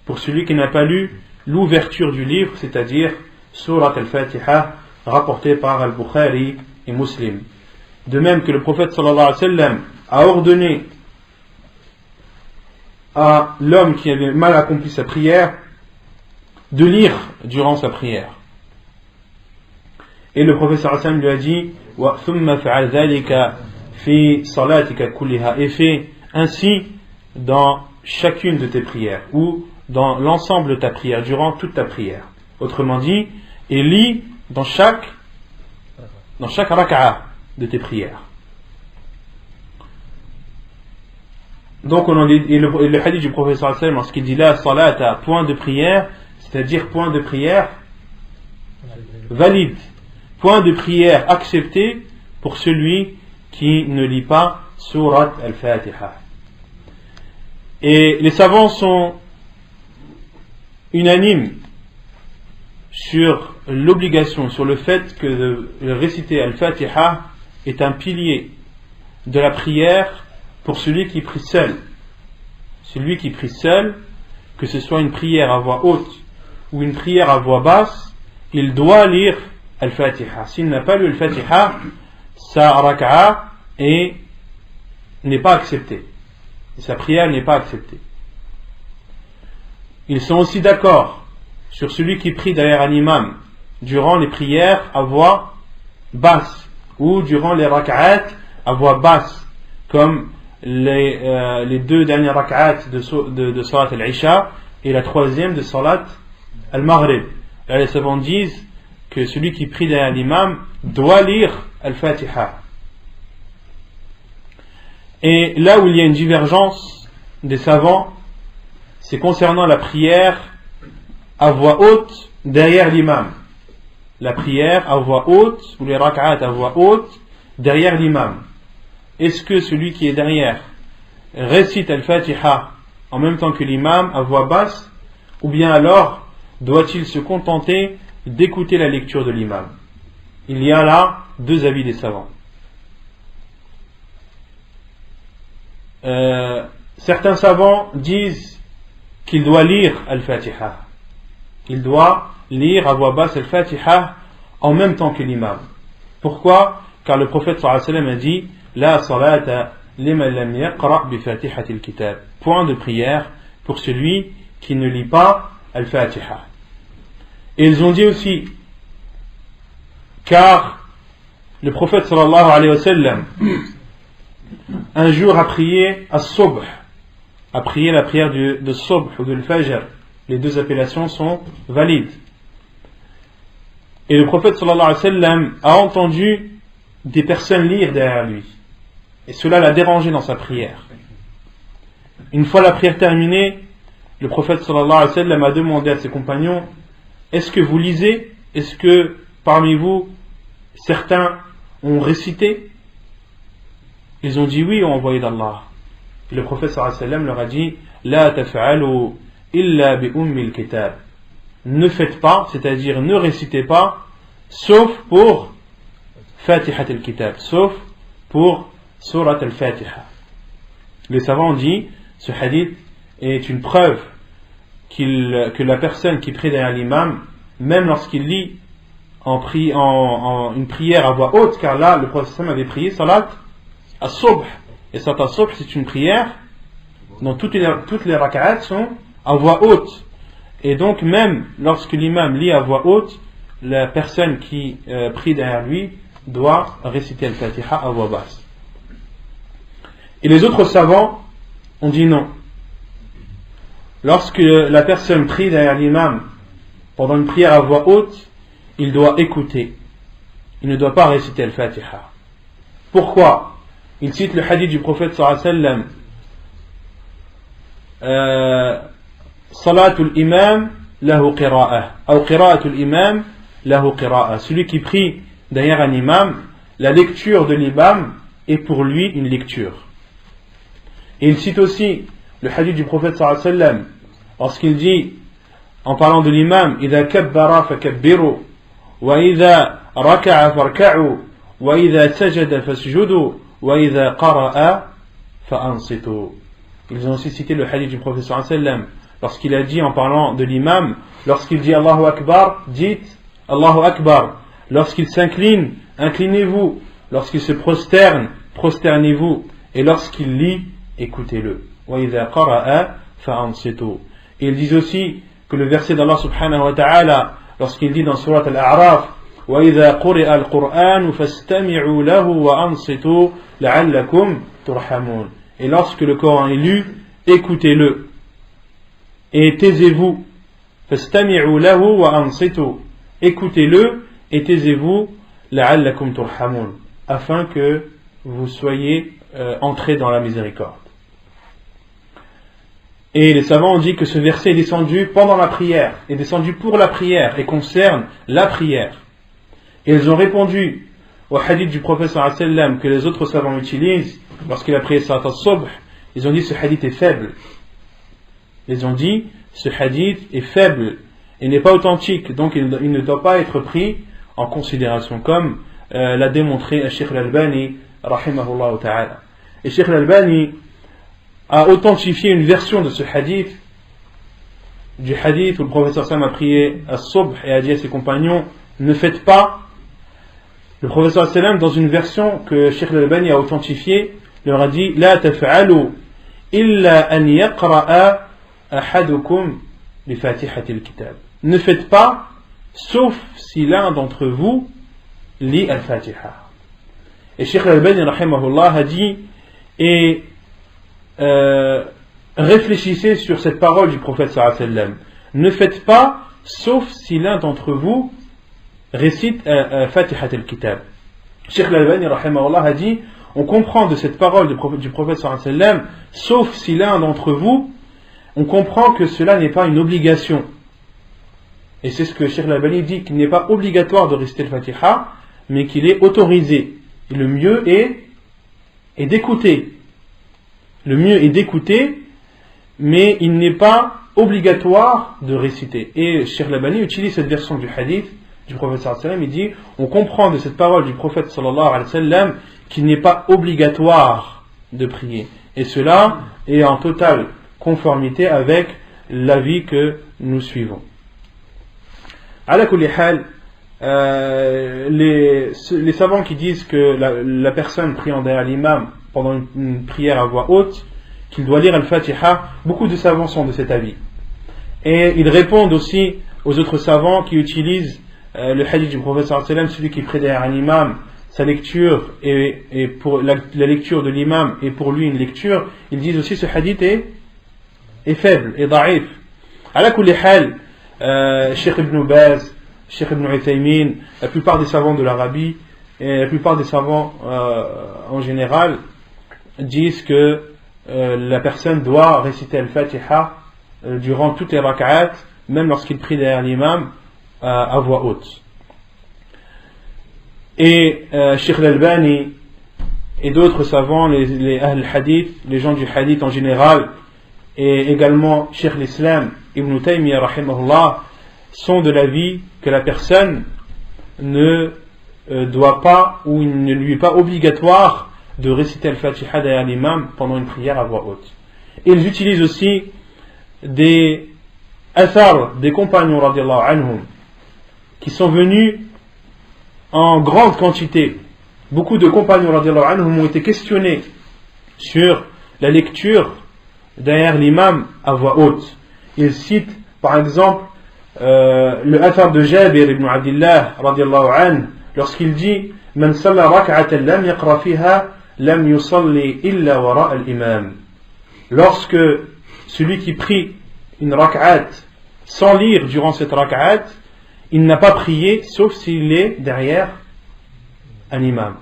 Pour celui qui n'a pas lu l'ouverture du livre, c'est-à-dire Surat al-Fatiha, rapportée par Al-Bukhari et Muslim. De même que le prophète sallallahu alayhi wa sallam a ordonné à l'homme qui avait mal accompli sa prière de lire durant sa prière. Et le prophète sallallahu alayhi wa sallam lui a dit wa thumma fa'al dhalika fi salatika kulliha, et fais ainsi dans chacune de tes prières ou dans l'ensemble de ta prière, durant toute ta prière. Autrement dit, et lis dans chaque raka'a de tes prières. Donc on en dit, et le hadith du prophète sallallahu alayhi wa sallam, lorsqu'il dit la salata, point de prière, c'est-à-dire point de prière valide, point de prière accepté pour celui qui ne lit pas surat al-Fatiha. Et les savants sont unanimes sur l'obligation, sur le fait que de réciter al-Fatiha est un pilier de la prière pour celui qui prie seul. Celui qui prie seul, que ce soit une prière à voix haute ou une prière à voix basse, il doit lire al-Fatiha. S'il n'a pas lu al-Fatiha, sa raka'a n'est pas acceptée. Sa prière n'est pas acceptée. Ils sont aussi d'accord sur celui qui prie derrière un imam durant les prières à voix basse ou durant les raka'at à voix basse, comme les deux dernières raka'at de salat al-Isha et la troisième de salat al-Maghrib. Là, les savants disent que celui qui prie derrière l'imam doit lire al-Fatiha. Et là où il y a une divergence des savants, c'est concernant la prière à voix haute derrière l'imam. La prière à voix haute, ou les rak'at à voix haute derrière l'imam. Est-ce que celui qui est derrière récite al-Fatiha en même temps que l'imam à voix basse, ou bien alors doit-il se contenter d'écouter la lecture de l'imam? Il y a là deux avis des savants. Certains savants disent qu'il doit lire al-Fatiha. Il doit lire à voix basse al-Fatiha en même temps que l'imam. Pourquoi? Car le prophète sallallahu alayhi wa sallam a dit la salata liman lam yaqra bi fatihati al-kitab. Point de prière pour celui qui ne lit pas al-Fatiha. Et ils ont dit aussi, car le prophète sallallahu alayhi wa sallam un jour a prié as-subh, a prié la prière de subh ou de l'fajr. Les deux appellations sont valides. Et le prophète sallallahu alayhi wa sallam a entendu des personnes lire derrière lui. Et cela l'a dérangé dans sa prière. Une fois la prière terminée, le prophète sallallahu alayhi wa sallam a demandé à ses compagnons, est-ce que vous lisez? Est-ce que parmi vous, certains ont récité? Ils ont dit oui, ô envoyé d'Allah. Et le prophète sallallahu alayhi wa sallam leur a dit, la taf'alu illa bi ummil kitab. Ne faites pas, c'est-à-dire ne récitez pas, sauf pour Fatihat al-Kitab, sauf pour Surat al-Fatiha. Les savants ont dit, ce hadith est une preuve que la personne qui prie derrière l'imam, même lorsqu'il lit en une prière à voix haute, car là le prophète avait prié salat as-subh, et salat as-subh c'est une prière dont toutes les raka'at sont à voix haute, et donc même lorsque l'imam lit à voix haute, la personne qui prie derrière lui doit réciter al-Fatiha à voix basse. Et les autres savants ont dit non. Lorsque la personne prie derrière l'imam pendant une prière à voix haute, il doit écouter. Il ne doit pas réciter al-Fatiha. Pourquoi? Il cite le hadith du prophète sallallahu alayhi wa sallam, Salatul imam lahu qira'ah, ou qira'atul imam lahu qira'ah. Celui qui prie derrière un imam, la lecture de l'imam est pour lui une lecture. Et il cite aussi le hadith du prophète sallallahu alayhi wa sallam, lorsqu'il dit, en parlant de l'imam, idha kabbara fakabbiru, wa idha raka'a farka'u, wa idha sajada fasjudu, wa idha qara'a fa'ansitu. Ils ont aussi cité le hadith du prophète sallallahu alayhi wa sallam, lorsqu'il a dit en parlant de l'imam, lorsqu'il dit Allahu Akbar, dites Allahu Akbar. Lorsqu'il s'incline, inclinez-vous. Lorsqu'il se prosterne, prosternez-vous. Et lorsqu'il lit, écoutez-le. Wa idha qara'a fa'ansitu. Et ils disent aussi que le verset d'Allah subhanahu wa ta'ala, lorsqu'il dit dans surat al-A'raf, wa idha quri'a al-Qur'an fastami'u lahu wa ansitu la'allakum turhamun. Et lorsque le Coran est lu, écoutez-le et taisez-vous. Fastami'u lahu wa ansitu. Écoutez-le et taisez-vous, la'allakum turhamun, afin que vous soyez entrés dans la miséricorde. Et les savants ont dit que ce verset est descendu pendant la prière, est descendu pour la prière et concerne la prière. Et ils ont répondu au hadith du prophète sallallahu alayhi wa sallam que les autres savants utilisent lorsqu'il a prié salat al-subh. Ils ont dit ce hadith est faible. Ils ont dit ce hadith est faible et n'est pas authentique, donc il ne doit pas être pris en considération, comme l'a démontré Cheikh al-Albani rahimahullah ta'ala. Et Cheikh al-Albani a authentifié une version de ce hadith, du hadith où le prophète sallallahu alayhi wa sallam a prié as-subh et a dit à ses compagnons ne faites pas. Le prophète sallallahu alayhi wa sallam, dans une version que Cheikh al-Albani a authentifiée, leur a dit la taf'alu illa an yaqra'a ahadukum bi fatihatil kitab. Ne faites pas sauf si l'un d'entre vous lit al-Fatiha. Et Cheikh al-Albani rahimahullah a dit et réfléchissez sur cette parole du prophète sallallahu alayhi wa sallam. Ne faites pas sauf si l'un d'entre vous récite Fatihat al-Kitab. Cheikh al-Albani rahimahullah a dit on comprend de cette parole du prophète sallallahu alayhi wa sallam sauf si l'un d'entre vous, on comprend que cela n'est pas une obligation. Et c'est ce que Cheikh al-Albani dit, qu'il n'est pas obligatoire de réciter le Fatiha, mais qu'il est autorisé. Et le mieux est d'écouter. Le mieux est d'écouter, mais il n'est pas obligatoire de réciter. Et Cheikh al-Albani utilise cette version du hadith du prophète sallallahu alayhi wa sallam. Il dit, on comprend de cette parole du prophète sallallahu alayhi wa sallam qu'il n'est pas obligatoire de prier. Et cela est en totale conformité avec l'avis que nous suivons. Ala kulli hal, les savants qui disent que la personne priant derrière l'imam pendant une prière à voix haute, qu'il doit lire al-Fatiha, beaucoup de savants sont de cet avis. Et ils répondent aussi aux autres savants qui utilisent le hadith du prophète sallallahu alayhi wa sallam, celui qui prie derrière un imam, sa lecture et pour la lecture de l'imam est pour lui une lecture. Ils disent aussi ce hadith est faible, est da'if. Ala kulli hal, Cheikh Ibn Baz, Cheikh Ibn Uthaymin, la plupart des savants de l'Arabie et la plupart des savants en général disent que la personne doit réciter al-Fatiha durant toutes les rak'at, même lorsqu'il prie derrière l'imam à voix haute. Et Cheikh al-Albani et d'autres savants, les Ahl al-Hadith, les gens du Hadith en général, et également Cheikh l'Islam Ibn Taymiyyah rahimahullah, sont de l'avis que la personne ne doit pas, ou il ne lui est pas obligatoire de réciter al-Fatiha derrière l'imam pendant une prière à voix haute. Et ils utilisent aussi des athars des compagnons radiallahu anhum qui sont venus en grande quantité. Beaucoup de compagnons radiallahu anhum ont été questionnés sur la lecture derrière l'imam à voix haute. Ils citent par exemple le athar de Jabir ibn Abdillah radiallahu anhu lorsqu'il dit Man salla rak'atan lam yaqra fiha lam yusalli illa wara al-imam. Lorsque celui qui prie une rak'at sans lire durant cette rak'at, il n'a pas prié sauf s'il est derrière un imam.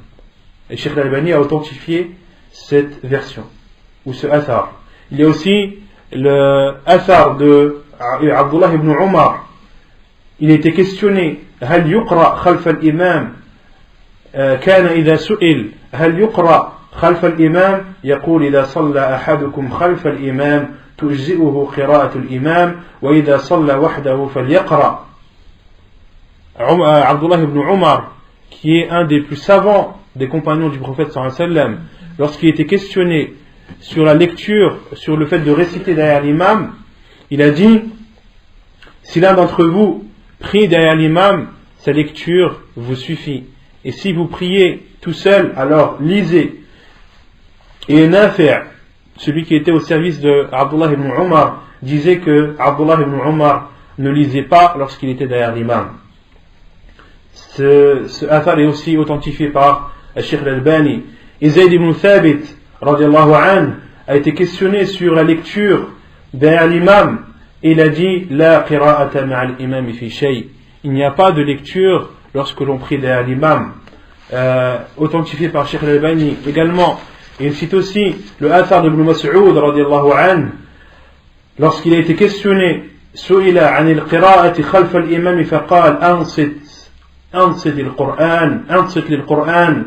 Et Cheikh al-Albani a authentifié cette version ou ce athar. Il y a aussi le athar de Abdullah ibn Umar. Il était questionné هل يقرأ خلف الإمام كان إذا سئل هل يقرأ خلف الإمام يقول إذا صلى أحدكم خلف الإمام تجزئه قراءة الإمام وإذا صلى وحده فليقرأ. Abdullah ibn Umar, qui est un des plus savants des compagnons du prophète sallallahu alayhi wa sallam, lorsqu'il était questionné sur la lecture, sur le fait de réciter derrière l'imam, il a dit si l'un d'entre vous prie derrière l'imam, sa lecture vous suffit, et si vous priez tout seul, alors lisez. Et Nafi', celui qui était au service de Abdullah ibn Umar, disait que Abdullah ibn Umar ne lisait pas lorsqu'il était derrière l'imam. Ce athar est aussi authentifié par Cheikh al-Albani. Et Zayd ibn Thabit radiallahu anhu a été questionné sur la lecture derrière l'imam, et il a dit La qira'ata ma'al imam fi shay. Il n'y a pas de lecture lorsque l'on prie derrière l'imam. Authentifié par Cheikh al-Albani également. Et il cite aussi le athar de Ibn Mas'ud radiallahu anhu lorsqu'il a été questionné سئل عن القراءة خلف الإمام فقال أنصت للقرآن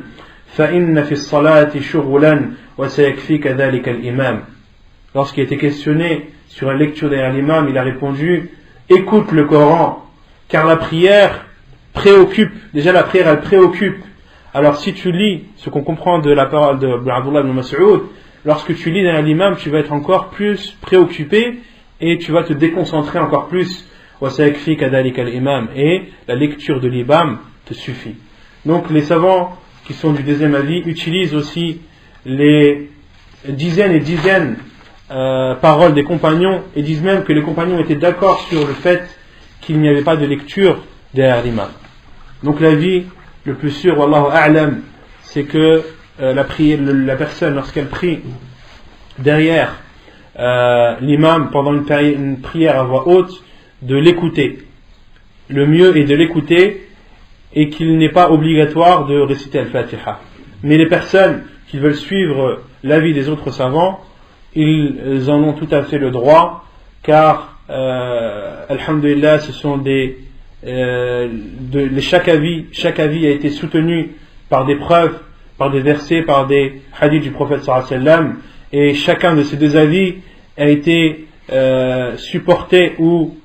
فإن في الصلاة شغلا وسيكفيك ذلك الإمام. Lorsqu'il a été questionné sur la lecture derrière l'imam, il a répondu écoute le Coran, car la prière préoccupe. Déjà la prière elle préoccupe. Alors si tu lis ce qu'on comprend de la parole de Abdullah ibn Mas'ud, lorsque tu lis derrière l'imam, tu vas être encore plus préoccupé et tu vas te déconcentrer encore plus. Et la lecture de l'imam te suffit. Donc les savants qui sont du deuxième avis utilisent aussi les dizaines et dizaines paroles des compagnons et disent même que les compagnons étaient d'accord sur le fait qu'il n'y avait pas de lecture derrière l'imam. Donc l'avis le plus sûr, wallahu a'lam, c'est que la personne lorsqu'elle prie derrière l'imam pendant une prière à voix haute, de l'écouter. Le mieux est de l'écouter et qu'il n'est pas obligatoire de réciter Al-Fatiha. Mais les personnes qui veulent suivre l'avis des autres savants, ils en ont tout à fait le droit, car alhamdulillah, ce sont chaque avis a été soutenu par des preuves, par des versets, par des hadiths du prophète sallallahu alayhi wa sallam, et chacun de ces deux avis a été supporté ou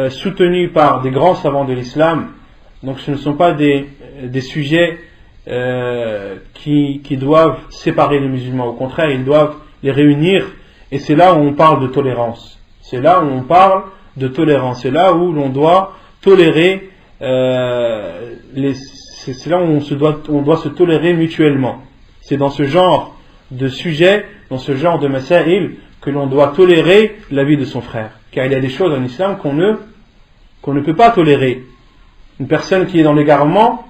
soutenu par des grands savants de l'islam. Donc ce ne sont pas des sujets qui doivent séparer les musulmans. Au contraire, ils doivent les réunir, et c'est là où on parle de tolérance. C'est là où on parle de tolérance. C'est là où l'on doit tolérer c'est là où on doit se tolérer mutuellement. C'est dans ce genre de sujet, dans ce genre de masail, que l'on doit tolérer l'avis de son frère. Car il y a des choses en islam qu'on ne peut pas tolérer. Une personne qui est dans l'égarement,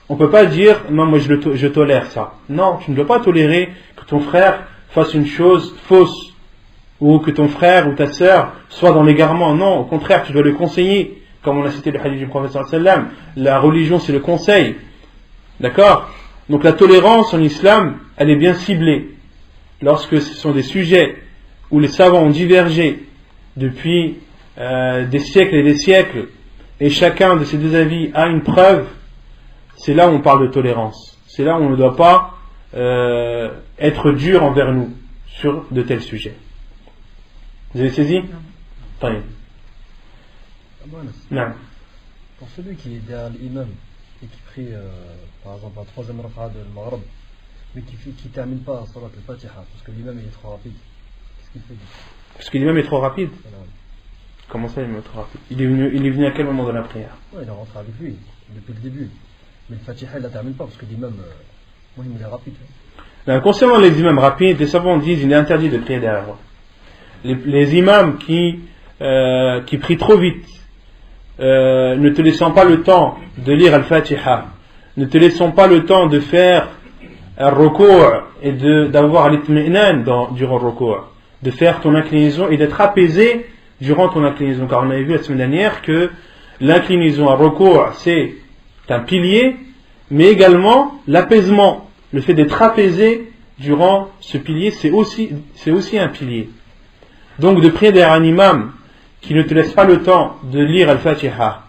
on ne peut pas dire non, moi je tolère ça. Non, tu ne dois pas tolérer que ton frère fasse une chose fausse, ou que ton frère ou ta sœur soit dans l'égarement. Non, au contraire, tu dois le conseiller, comme on a cité le hadith du prophète sallallahu alayhi wa sallam. La religion, c'est le conseil. D'accord? Donc la tolérance en islam, elle est bien ciblée. Lorsque ce sont des sujets où les savants ont divergé depuis des siècles et des siècles, et chacun de ces deux avis a une preuve, c'est là où on parle de tolérance. C'est là où on ne doit pas être dur envers nous sur de tels sujets. Vous avez saisi? Non. Non. Pour celui qui est derrière l'imam et qui prie par exemple un troisième rafa de Maghrib, mais qui ne termine pas Salat al-Fatiha parce que l'imam est trop rapide, qu'est-ce qu'il fait? Parce que l'imam est trop rapide? Comment ça, l'imam est trop rapide? Il est venu à quel moment de la prière? Il est rentré avec lui depuis le début, mais le Fatiha il ne la termine pas parce que l'imam il est rapide. Concernant les imams rapides, les savants disent qu'il est interdit de prier derrière eux. Les imams qui prient trop vite, ne te laissant pas le temps de lire Al-Fatiha, ne te laissant pas le temps de faire Al-Ruku' et d'avoir l'itmi'nan durant le Ruku', de faire ton inclinaison et d'être apaisé durant ton inclinaison. Car on avait vu la semaine dernière que l'inclinaison à Ruku' c'est un pilier, mais également l'apaisement, le fait d'être apaisé durant ce pilier, c'est aussi un pilier. Donc de prier derrière un imam qui ne te laisse pas le temps de lire Al-Fatiha,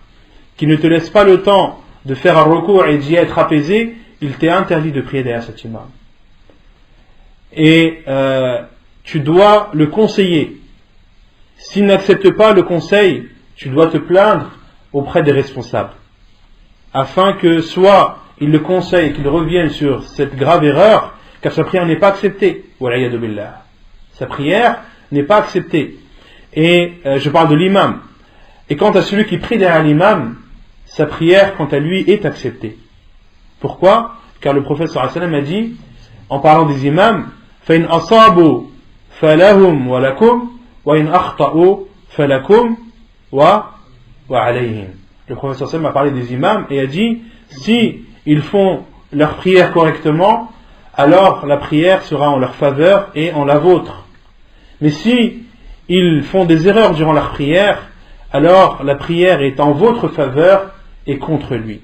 qui ne te laisse pas le temps de faire un recours et d'y être apaisé, il t'est interdit de prier derrière cet imam. Et tu dois le conseiller. S'il n'accepte pas le conseil, tu dois te plaindre auprès des responsables, afin que soit il le conseille et qu'il revienne sur cette grave erreur, car sa prière n'est pas acceptée. Wal'iyadu billah. Sa prière n'est pas acceptée. Et je parle de l'imam. Et quant à celui qui prie derrière l'imam, sa prière, quant à lui, est acceptée. Pourquoi? Car le prophète sallallahu alayhi wa sallam a dit, en parlant des imams, فَإِنْ أَصَابُوا فَلَهُمْ وَلَكُمْ وَإِنْ أَخْطَأُوا فَلَكُمْ وَعَلَيْهِمْ. Le prophète sallallahu alayhi wa sallam a parlé des imams et a dit, si ils font leur prière correctement, alors la prière sera en leur faveur et en la vôtre. Mais si ils font des erreurs durant leur prière, alors la prière est en votre faveur et contre lui.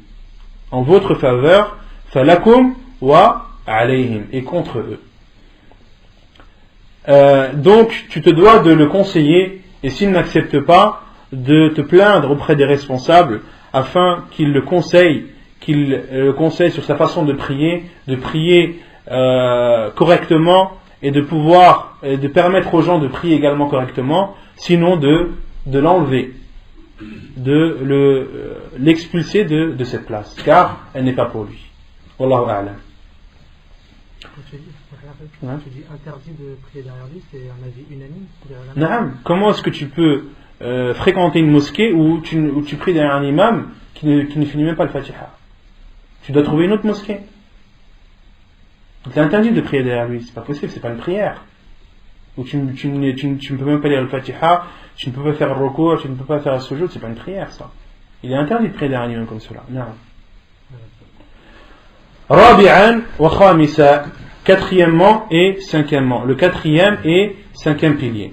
En votre faveur, falakum wa alayhim, et contre eux. Donc tu te dois de le conseiller Et s'il n'accepte pas, de te plaindre auprès des responsables afin qu'ils le conseillent sur sa façon de prier correctement et de permettre aux gens de prier également correctement, sinon de l'enlever, de l'expulser de cette place, car elle n'est pas pour lui. Wallahu a'lam. Tu dis interdit de prier derrière lui, c'est un avis unanime? Naam. Comment est-ce que tu peux fréquenter une mosquée où tu pries derrière un imam qui ne finit même pas le Fatiha? Tu dois trouver une autre mosquée. C'est interdit de prier derrière lui, c'est pas possible, c'est pas une prière. Où tu ne peux même pas lire le Fatiha, tu ne peux pas faire le recours, tu ne peux pas faire le sujoud, c'est pas une prière ça. Il est interdit de prier derrière un imam comme cela. Naam. Rabi'an wa khamisa, quatrièmement et cinquièmement. Le quatrième et cinquième pilier.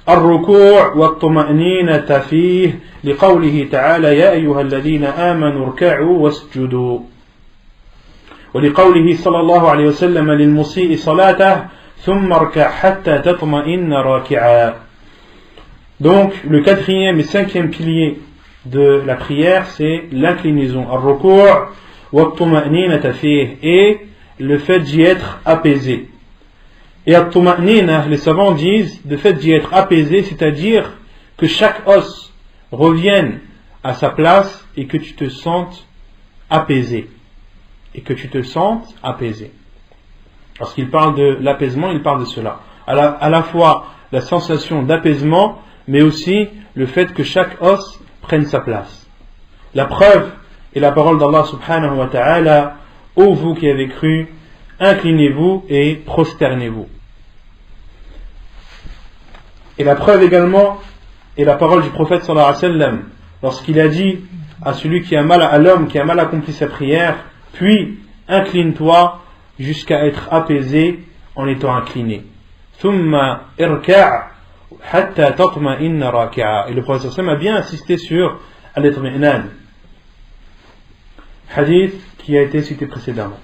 الركوع والطمأنينة فيه لقوله تعالى يا أيها الذين آمنوا اركعوا واسجدوا ولقوله صلى الله عليه وسلم للمسيء صلاته ثم اركع حتى تطمئن راكعا. Donc le quatrième et cinquième pilier de la prière, c'est l'inclinaison, الركوع والطمأنينة فيه, et le fait d'y être apaisé. Et at-tuma'nina, les savants disent, le fait d'y être apaisé, c'est-à-dire que chaque os revienne à sa place et que tu te sentes apaisé. Lorsqu'il parle de l'apaisement, il parle de cela. À la fois la sensation d'apaisement, mais aussi le fait que chaque os prenne sa place. La preuve est la parole d'Allah subhanahu wa ta'ala: ô vous qui avez cru, inclinez-vous et prosternez-vous. Et la preuve également est la parole du prophète sallallahu alayhi wa sallam, lorsqu'il a dit à celui qui a mal, à l'homme qui a mal accompli sa prière, puis incline-toi jusqu'à être apaisé en étant incliné. Thumma irka' hatta tatma'inna raki'a. Et le prophète sallallahu alayhi wa sallam a bien insisté sur al-itmi'nan, hadith qui a été cité précédemment.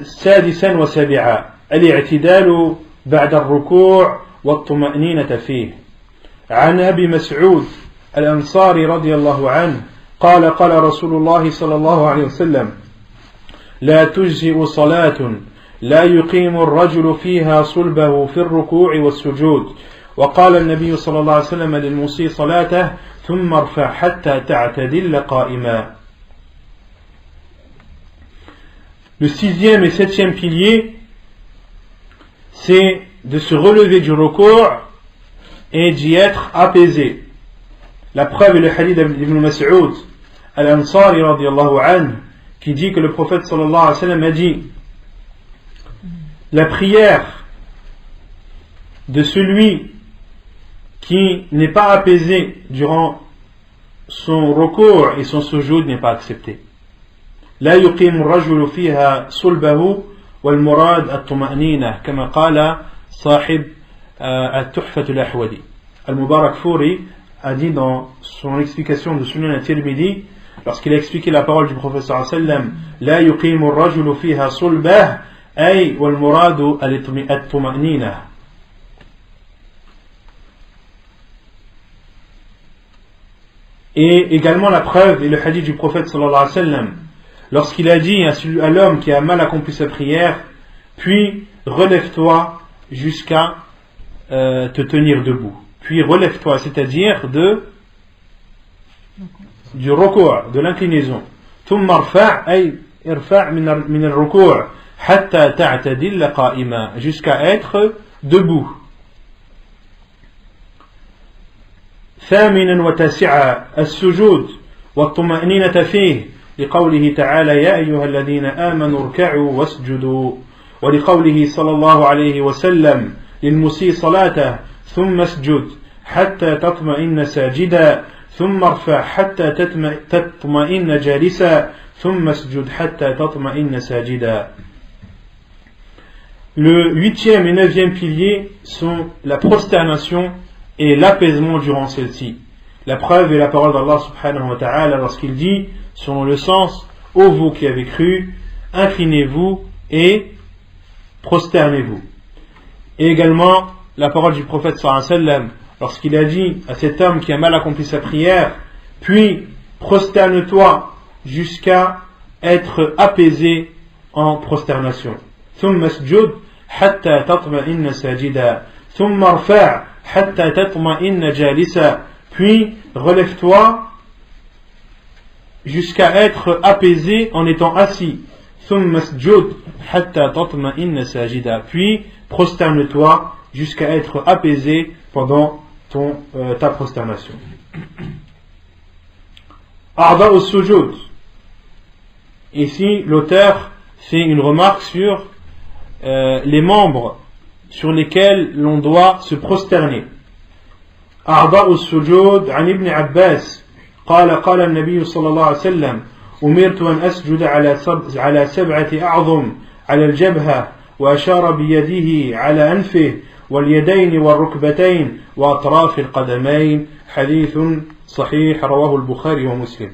سادسا وسابعا الاعتدال بعد الركوع والطمأنينة فيه. عن أبي مسعود الأنصاري رضي الله عنه قال قال رسول الله صلى الله عليه وسلم لا تجزئ صلاة لا يقيم الرجل فيها صلبه في الركوع والسجود. وقال النبي صلى الله عليه وسلم للمسيء صلاته ثم ارفع حتى تعتدل قائما. Le sixième et septième pilier, c'est de se relever du recours et d'y être apaisé. La preuve est le hadith d'Ibn Mas'ud al-Ansari radiyallahu anhu, qui dit que le prophète sallallahu alayhi wa sallam a dit: la prière de celui qui n'est pas apaisé durant son recours et son sujoud n'est pas accepté. لا يقيم الرجل فيها صلبه والمراد الطمأنينة كما قال صاحب التحفة الأحوذي. Al-Mubarak Furi a dit dans son explication de Sunan al-Tirmidhi, lorsqu'il a expliqué la parole du prophète sallallahu alayhi wa sallam, لا يقيم الرجل فيها صلبه أي والمراد الطمأنينة. Et également la preuve est le hadith du prophète sallallahu alayhi wa sallam, lorsqu'il a dit à l'homme qui a mal accompli sa prière, puis relève-toi jusqu'à te tenir debout. Puis relève-toi, c'est-à-dire du recours, de l'inclinaison. ثم ارفع أي ارفع من الركوع حتى تعتدل قائما, jusqu'à être debout. ثامنا وتاسعا السجود والطمأنينة فيه لقوله تعالى يا أيها الذين آمنوا اركعوا واسجدوا. ولقوله صلى الله عليه وسلم للمسيء صلاته ثم اسجد حتى تطمئن ساجدا ثم ارفع حتى تطمئن جالسا ثم اسجد حتى تطمئن ساجدا. Le huitième et neuvième pilier sont la prosternation et l'apaisement durant celle-ci. La preuve est la parole d'Allah subhanahu wa ta'ala lorsqu'il dit, selon le sens: ô vous qui avez cru, inclinez-vous et prosternez-vous. Et également la parole du prophète sallallahu alayhi wa sallam lorsqu'il a dit à cet homme qui a mal accompli sa prière, puis prosterne-toi jusqu'à être apaisé en prosternation. ثم اسجد حتى تطمئن ساجدا ثم ارفع حتى تطمئن جالسا, puis relève-toi jusqu'à être apaisé en étant assis. ثم اسجد حتى تطمئن ساجدا, puis prosterne-toi jusqu'à être apaisé pendant ta prosternation. أعضاء السجود. Ici, l'auteur fait une remarque sur les membres sur lesquels l'on doit se prosterner. أعضاء السجود عن ابن عباس قال النبي صلى الله عليه وسلم أمرت أن أسجد على 7 أعظم على الجبهة وأشار بيده على أنفه واليدين والركبتين وأطراف القدمين. حديث صحيح رواه البخاري ومسلم.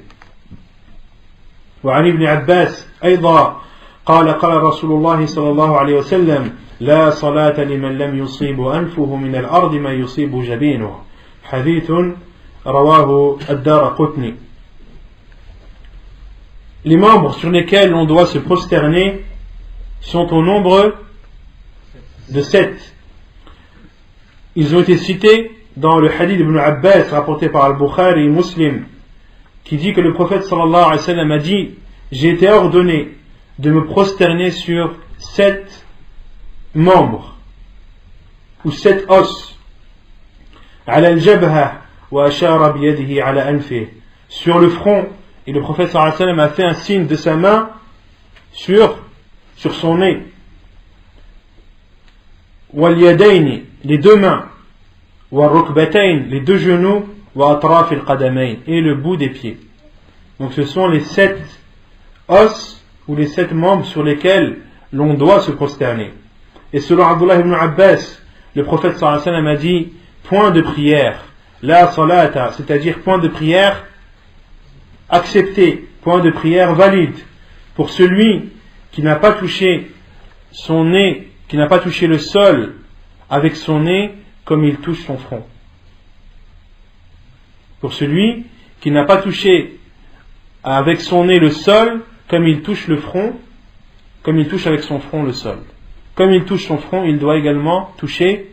وعن ابن عباس أيضا قال رسول الله صلى الله عليه وسلم لا صلاة لمن لم يصيب أنفه من الأرض ما يصيب جبينه. حديث رواه الدارقطني. Les membres sur lesquels on doit se prosterner sont au nombre de 7. Ils ont été cités dans le hadith d'Ibn Abbas rapporté par Al-Bukhari et Muslim, qui dit que le prophète sallallahu alayhi wa sallam a dit: j'ai été ordonné de me prosterner sur 7 membres ou 7 os. Ala al-jabha wa ashara biyadihi ala anfih, sur le front, et le prophète sallallahu alayhi wa sallam a fait un signe de sa main sur son nez. Wal yadayni, les 2 mains. Wal rukbatayn, les 2 genoux. Wa atraf al-qadamayn, et le bout des pieds. Donc ce sont les 7 os ou les 7 membres sur lesquels l'on doit se prosterner. Et selon Abdullah ibn Abbas, le prophète sallallahu alayhi wa sallam a dit: point de prière, la salata, c'est-à-dire point de prière accepté, point de prière valide, pour celui qui n'a pas touché son nez, qui n'a pas touché le sol avec son nez comme il touche son front. Pour celui qui n'a pas touché avec son nez le sol comme il touche le front, comme il touche avec son front le sol. Comme il touche son front, il doit également toucher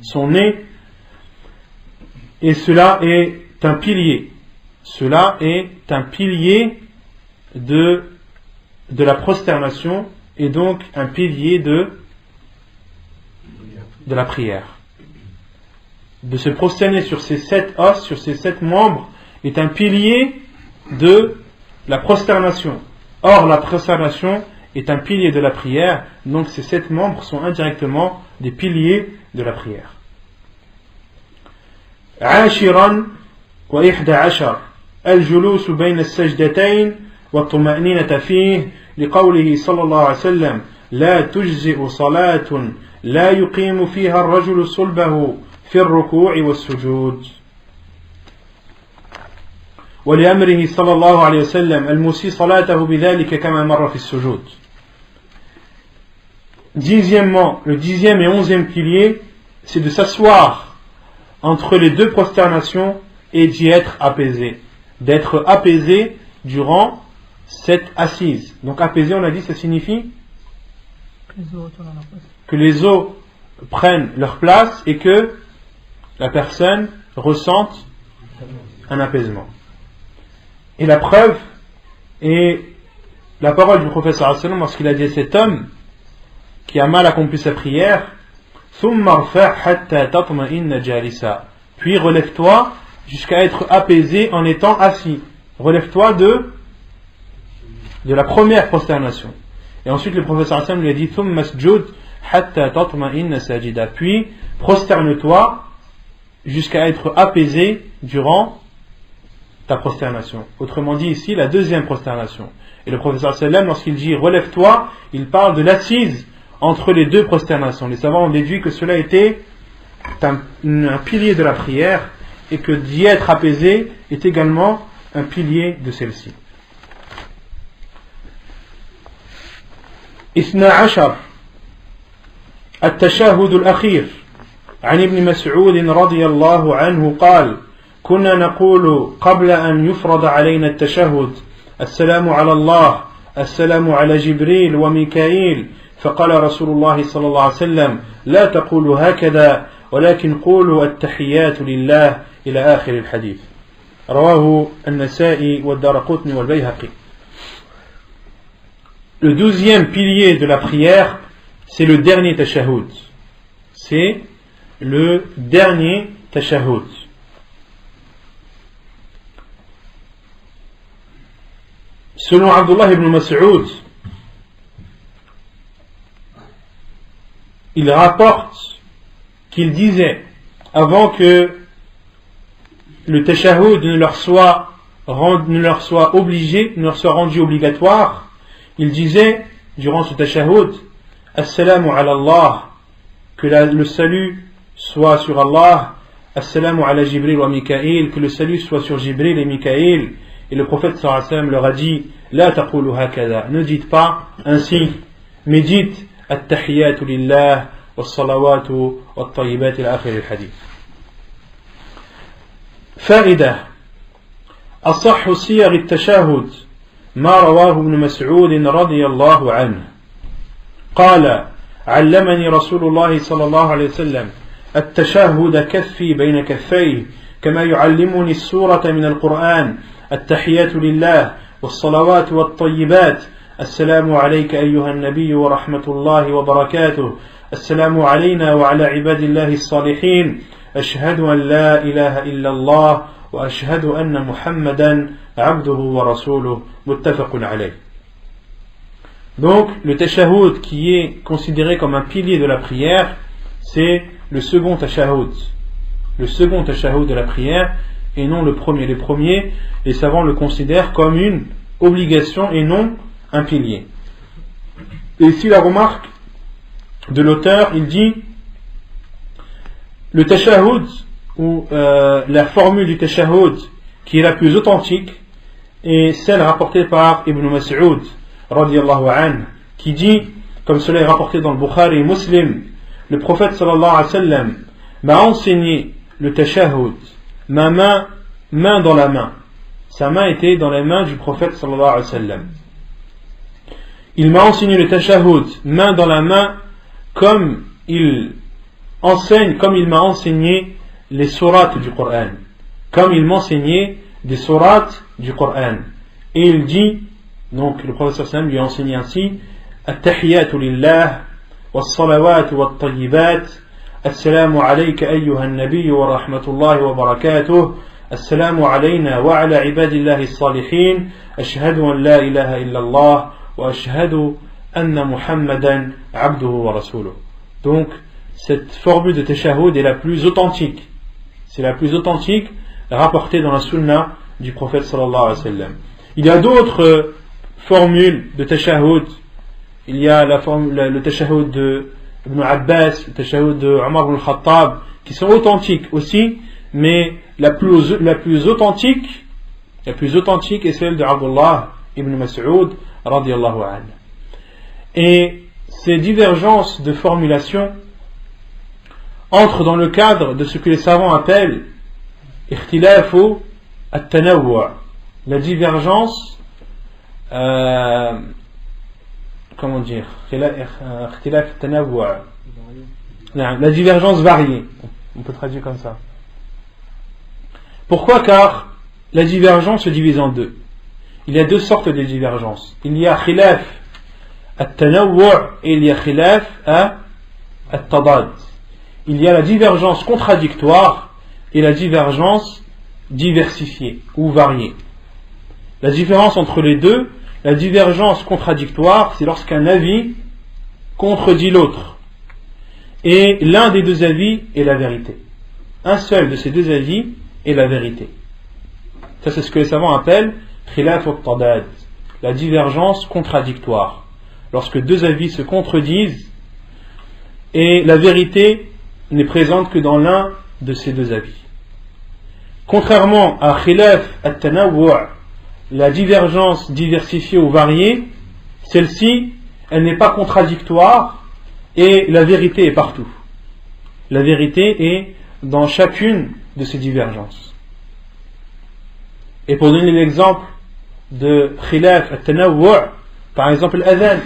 son nez. Et cela est un pilier. Cela est un pilier de la prosternation et donc un pilier de la prière. De se prosterner sur ces 7 os, sur ces 7 membres, est un pilier de la prosternation. Or, la prosternation est un pilier de la prière, donc ces 7 membres sont indirectement des piliers de la prière. عاشرا و11 الجلوس بين السجدتين والطمأنينة فيه لقوله صلى الله عليه وسلم لا تجزئ صلاة لا يقيم فيها الرجل صلبه في الركوع والسجود ولأمره صلى الله عليه وسلم المسيء صلاته بذلك كما مر في السجود. Dixièmement, le 10e et 11e pilier, c'est de s'asseoir entre les 2 prosternations et d'y être apaisé. D'être apaisé durant cette assise. Donc apaisé, on a dit, ça signifie que les os prennent leur place et que la personne ressente un apaisement. Et la preuve est la parole du prophète sallallahu alayhi wa sallam lorsqu'il a dit à cet homme qui a mal accompli sa prière: puis relève-toi jusqu'à être apaisé en étant assis. Relève-toi de la première prosternation. Et ensuite le prophète sallallahu alayhi wa sallam lui a dit: puis prosterne-toi jusqu'à être apaisé durant ta prosternation. Autrement dit ici la 2e prosternation. Et le prophète sallallahu alayhi wa sallam, lorsqu'il dit relève-toi, il parle de l'assise entre les 2 prosternations. Les savants ont déduit que cela était un pilier de la prière et que d'y être apaisé est également un pilier de celle-ci. 12 التشهد الأخير عن ابن مسعود رضي الله عنه قال كنا نقول قبل أن يفرض علينا التشهد السلام على الله السلام على جبريل وميكائيل فقال رسول الله صلى الله عليه وسلم لا تقولوا هكذا ولكن قولوا التحيات لله إلى آخر الحديث رواه النسائي والدارقطني والبيهقي. Le 12e pilier de la prière, c'est le dernier tashahhud. C'est le dernier tashahhud. Selon Abdullah ibn Mas'ud, il rapporte qu'il disait, avant que le tashahhud ne leur soit obligé, ne leur soit rendu obligatoire, il disait, durant ce tashahhud, Assalamu ala Allah, que le salut soit sur Allah, Assalamu ala Jibril wa Mikaïl, que le salut soit sur Jibril et Mikaïl. Et le prophète sallallahu alayhi wa sallam leur a dit, La taqulu hakada, ne dites pas ainsi, mais dites, At-tahiyyatu lillah, was-salawatu, wat-tayyibat, ila akhir al-hadith. فائدة أصح صيغ التشهد ما رواه ابن مسعود رضي الله عنه قال علمني رسول الله صلى الله عليه وسلم التشهد كفي بين كفيه كما يعلمني السورة من القرآن التحيات لله والصلوات والطيبات السلام عليك أيها النبي ورحمة الله وبركاته السلام علينا وعلى عباد الله الصالحين أشهد أن لا إله إلا الله وأشهد أن محمدا عبده ورسوله متفق عليه. Donc le tashahhud qui est considéré comme un pilier de la prière, c'est le second tashahhud. Le second tashahhud de la prière et non le premier. Les premiers, les savants le considèrent comme une obligation et non un pilier. Et ici la remarque de l'auteur, il dit le tashahhud ou la formule du tashahhud qui est la plus authentique est celle rapportée par Ibn Mas'ud radiyallahu anhu, qui dit, comme cela est rapporté dans le Bukhari et Muslim, le prophète sallallahu alayhi wa sallam m'a enseigné le tashahhud, ma main dans la main. Sa main était dans les mains du prophète sallallahu alayhi wa sallam. Il m'a enseigné le tashahhud, main dans la main, comme il m'a enseigné les sourates du Coran, comme il m'enseignait des sourates du Coran. Et il dit, donc le prophète sallallahu alayhi wa sallam lui a enseigné ainsi, At-tahiyyatu lillah, was-salawatu wat-tayyibat, Assalamu alayka ayyuha an-nabiy wa rahmatullahi wa barakatuh, Assalamu alayna wa ala ibadillahi as-salihin, Ashhadu an la ilaha illallah, wa ashhadu anna Muhammadan abduhu wa rasuluh. Donc, cette formule de tashahhud est la plus authentique. C'est la plus authentique rapportée dans la sunna du prophète sallallahu alayhi wa sallam. Il y a d'autres formules de tashahhud. Il y a le tashahhud de Ibn Abbas, le tashahhud de Omar ibn Khattab, qui sont authentiques aussi, mais la plus authentique est celle de Abdullah ibn Mas'ud radiyallahu anhu. Et ces divergences de formulation entrent dans le cadre de ce que les savants appellent ikhtilafu at-tanawwu', la divergence comment dire, ikhtilaf at-tanawwu', la divergence variée, on peut traduire comme ça. Pourquoi? Car la divergence se divise en deux. Il y a deux sortes de divergences. Il y a khilaf at-tanawwu' et il y a khilaf at-tadad. Il y a la divergence contradictoire et la divergence diversifiée ou variée. La différence entre les deux, la divergence contradictoire, c'est lorsqu'un avis contredit l'autre. Et l'un des deux avis est la vérité. Un seul de ces deux avis est la vérité. Ça, c'est ce que les savants appellent khilaf at-tadad, la divergence contradictoire. Lorsque deux avis se contredisent et la vérité n'est présente que dans l'un de ces deux avis. Contrairement à khilaf at-tanawwu', la divergence diversifiée ou variée, celle-ci, elle n'est pas contradictoire, et la vérité est partout. La vérité est dans chacune de ces divergences. Et pour donner l'exemple de khilaf al-tanawwu', par exemple l'adhan,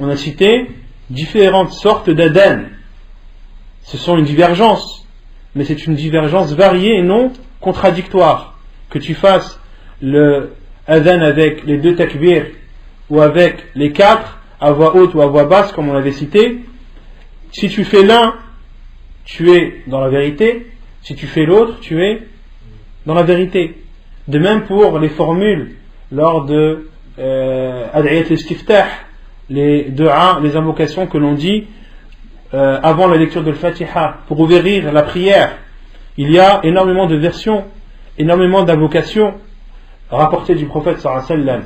on a cité différentes sortes d'adhan. Ce sont une divergence, mais c'est une divergence variée et non contradictoire. Que tu fasses le adhan avec les 2 takbir ou avec les 4 à voix haute ou à voix basse comme on l'avait cité, si tu fais l'un, tu es dans la vérité, si tu fais l'autre, tu es dans la vérité. De même pour les formules lors de Ad'iyat al-Istiftah, les du'a, les invocations que l'on dit avant la lecture de l'Fatiha pour ouvrir la prière. Il y a énormément de versions, énormément d'invocations rapportées du prophète sallallahu alayhi wa sallam.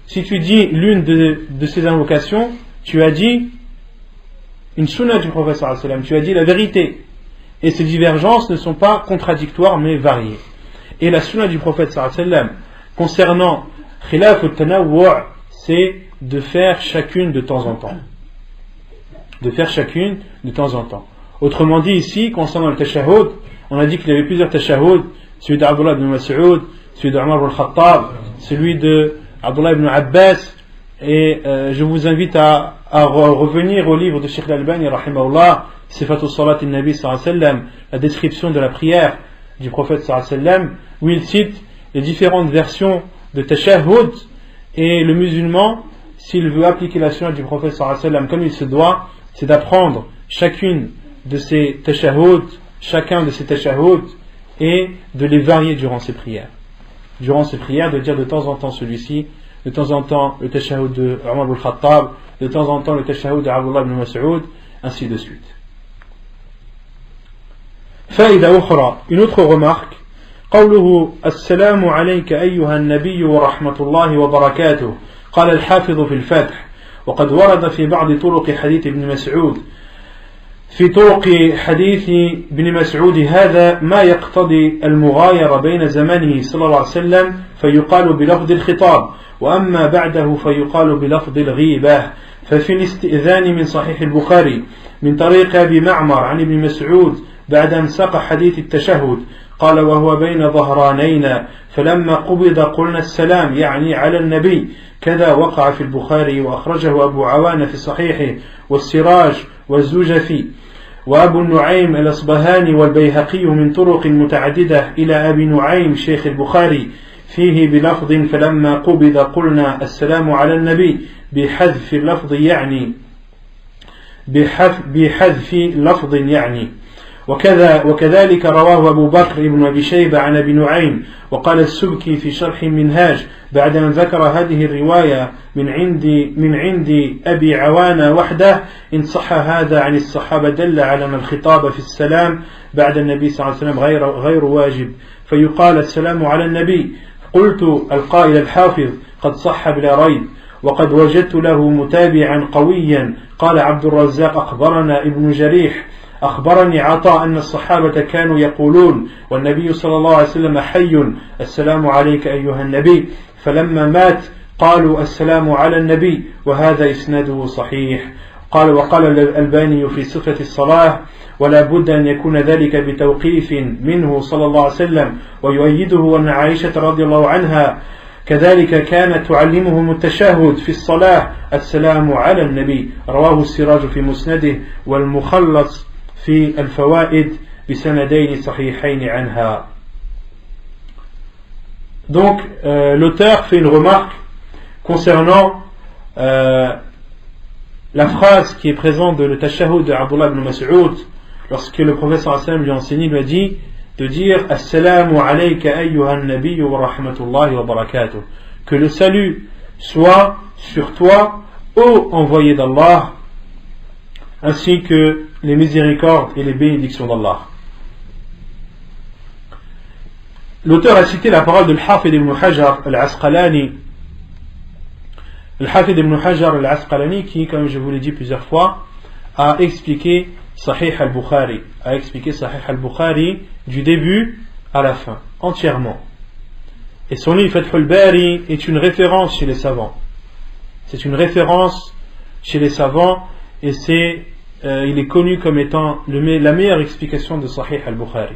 Si tu dis l'une de ces invocations, tu as dit une sunna du prophète sallallahu alayhi wa sallam, tu as dit la vérité. Et ces divergences ne sont pas contradictoires mais variées. Et la sunna du prophète sallallahu alayhi wa sallam concernant khilaf al-tanawwu', c'est de faire chacune de temps en temps. De faire chacune de temps en temps. Autrement dit ici, concernant le tashahhud, on a dit qu'il y avait plusieurs tashahhud, celui d'Abdullah ibn Mas'ud, celui d'Umar ibn al-Khattab, celui d'Abdullah ibn Abbas, et je vous invite à revenir au livre de Sheikh al-Albani rahimahullah, Sifatu Salat al-Nabi sallallahu alayhi wa sallam, la description de la prière du prophète sallallahu alayhi wa sallam, où il cite les différentes versions de tashahhud, et le musulman, s'il veut appliquer la sunna du prophète sallallahu alayhi wa sallam comme il se doit, c'est d'apprendre chacune de ces tashahhud, chacun de ces tashahhud, et de les varier durant ses prières. Durant ses prières, de dire de temps en temps celui-ci, de temps en temps le tashahhud de Umar ibn al-Khattab, de temps en temps le tashahhud d'Abdullah ibn Mas'ud, ainsi de suite. Faïda ukhra, une autre remarque, قوله السلام عليك أيها النبي ورحمة الله وبركاته قال الحافظ في الفتح وقد ورد في بعض طرق حديث ابن مسعود في طرق حديث ابن مسعود هذا ما يقتضي المغايرة بين زمنه صلى الله عليه وسلم فيقال بلفظ الخطاب وأما بعده فيقال بلفظ الغيبة ففي الاستئذان من صحيح البخاري من طريق أبي معمر عن ابن مسعود بعد أن ساق حديث التشهد قال وهو بين ظهرانين فلما قبض قلنا السلام يعني على النبي كذا وقع في البخاري وأخرجه أبو عوان في صحيحه والسراج والزجفي وأبو النعيم الأصبهاني والبيهقي من طرق متعددة إلى أبي نعيم شيخ البخاري فيه بلفظ فلما قبض قلنا السلام على النبي بحذف لفظ يعني بحذف لفظ يعني وكذلك رواه أبو بكر بن أبي شيبة عن أبي نعيم وقال السبكي في شرح المنهاج بعد أن ذكر هذه الرواية من عند أبي عوانة وحده إن صح هذا عن الصحابة دل على أن الخطاب في السلام بعد النبي صلى الله عليه وسلم غير واجب فيقال السلام على النبي قلت القائل الحافظ قد صح بلا ريب وقد وجدت له متابعا قويا قال عبد الرزاق أخبرنا ابن جريح أخبرني عطاء أن الصحابة كانوا يقولون والنبي صلى الله عليه وسلم حي السلام عليك أيها النبي فلما مات قالوا السلام على النبي وهذا إسناده صحيح وقال الألباني في صفة الصلاة ولا بد أن يكون ذلك بتوقيف منه صلى الله عليه وسلم ويؤيده أن عائشة رضي الله عنها كذلك كانت تعلمهم التشهد في الصلاة السلام على النبي رواه السراج في مسنده والمخلص في الفوائد بسندين صحيحين عنها. Donc l'auteur fait une remarque concernant la phrase qui est présente de le tashahhud de Abdullah ibn Mas'ud lorsque le prophète sallallahu alayhi wa sallam lui a enseigné, lui a dit de dire Assalamu alayka ayyuhan nabiyyu wa rahmatullahi wa barakatuh, que le salut soit sur toi ô envoyé d'Allah ainsi que les miséricordes et les bénédictions d'Allah. L'auteur a cité la parole de l'Hafid ibn Hajar al-Asqalani. L'Hafid ibn Hajar al-Asqalani qui, comme je vous l'ai dit plusieurs fois, a expliqué Sahih al-Bukhari, du début à la fin, entièrement. Et son livre Fath al-Bari est une référence chez les savants. C'est une référence chez les savants et il est connu comme étant la meilleure explication de Sahih al-Bukhari.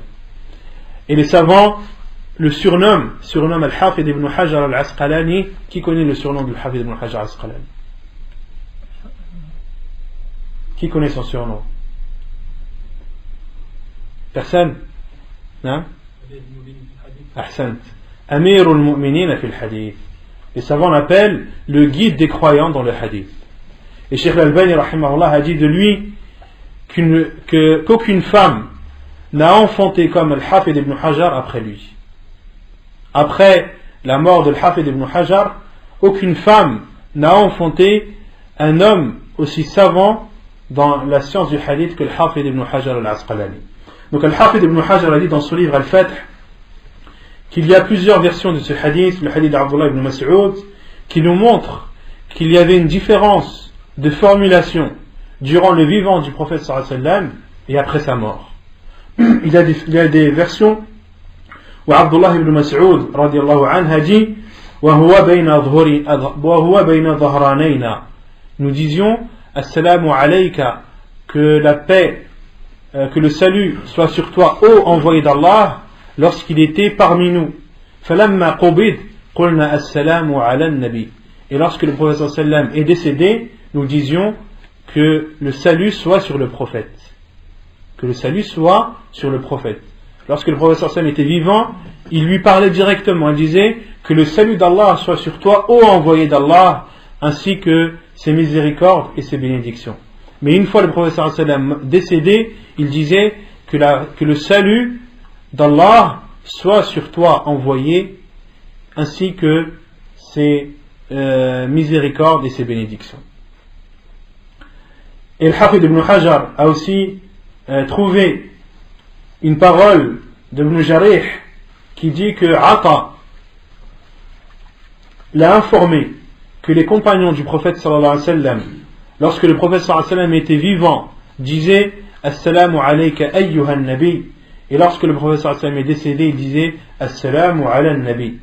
Et les savants le surnomment Al-Hafid ibn Hajar al-Asqalani. Qui connaît le surnom du Hafid ibn Hajar al-Asqalani? Qui connaît son surnom? Personne? Non? Ahsant. Amir al-Mu'minin fil hadith. Les savants l'appellent le guide des croyants dans le hadith. Et Cheikh Al-Albani rahimahullah a dit de lui qu'aucune femme n'a enfanté comme Al-Hafid ibn Hajar après lui. Après la mort de Al-Hafid ibn Hajar, aucune femme n'a enfanté un homme aussi savant dans la science du hadith que Al-Hafid ibn Hajar al-Asqalani. Donc Al-Hafid ibn Hajar a dit dans son livre Al-Fath qu'il y a plusieurs versions de ce hadith, le hadith d'Abdullah ibn Mas'ud, qui nous montre qu'il y avait une différence de formulation durant le vivant du prophète sallallahu alayhi wa sallam et après sa mort. Il y a des versions où Abdullah ibn Mas'ud radiallahu anhu a dit وَهُوَ بَيْنَ ظَهْرَانَيْنَا. Nous disions Assalamu alayka, que la paix, que le salut soit sur toi, ô envoyé d'Allah, lorsqu'il était parmi nous. فَلَمَّا قُبِدْ قُلْنَا السَّلَامُ عَلَى النَّبِي. Et lorsque le prophète sallallahu alayhi wa sallam est décédé, nous disions que le salut soit sur le prophète. Que le salut soit sur le prophète. Lorsque le prophète sallallahu alayhi wa sallam était vivant, il lui parlait directement. Il disait que le salut d'Allah soit sur toi, ô envoyé d'Allah, ainsi que ses miséricordes et ses bénédictions. Mais une fois le prophète sallallahu alayhi wa sallam décédé, il disait que le salut d'Allah soit sur toi, envoyé, ainsi que ses miséricordes et ses bénédictions. Et le Hafid ibn Hajar a aussi trouvé une parole d'Ibn Jarih qui dit que Ata l'a informé que les compagnons du prophète sallallahu alayhi wa sallam, lorsque le prophète sallallahu alayhi wa sallam était vivant, disaient Assalamu alayka ayyuhan nabi, et lorsque le prophète sallallahu alayhi wa sallam est décédé, il disait Assalamu ala nabi.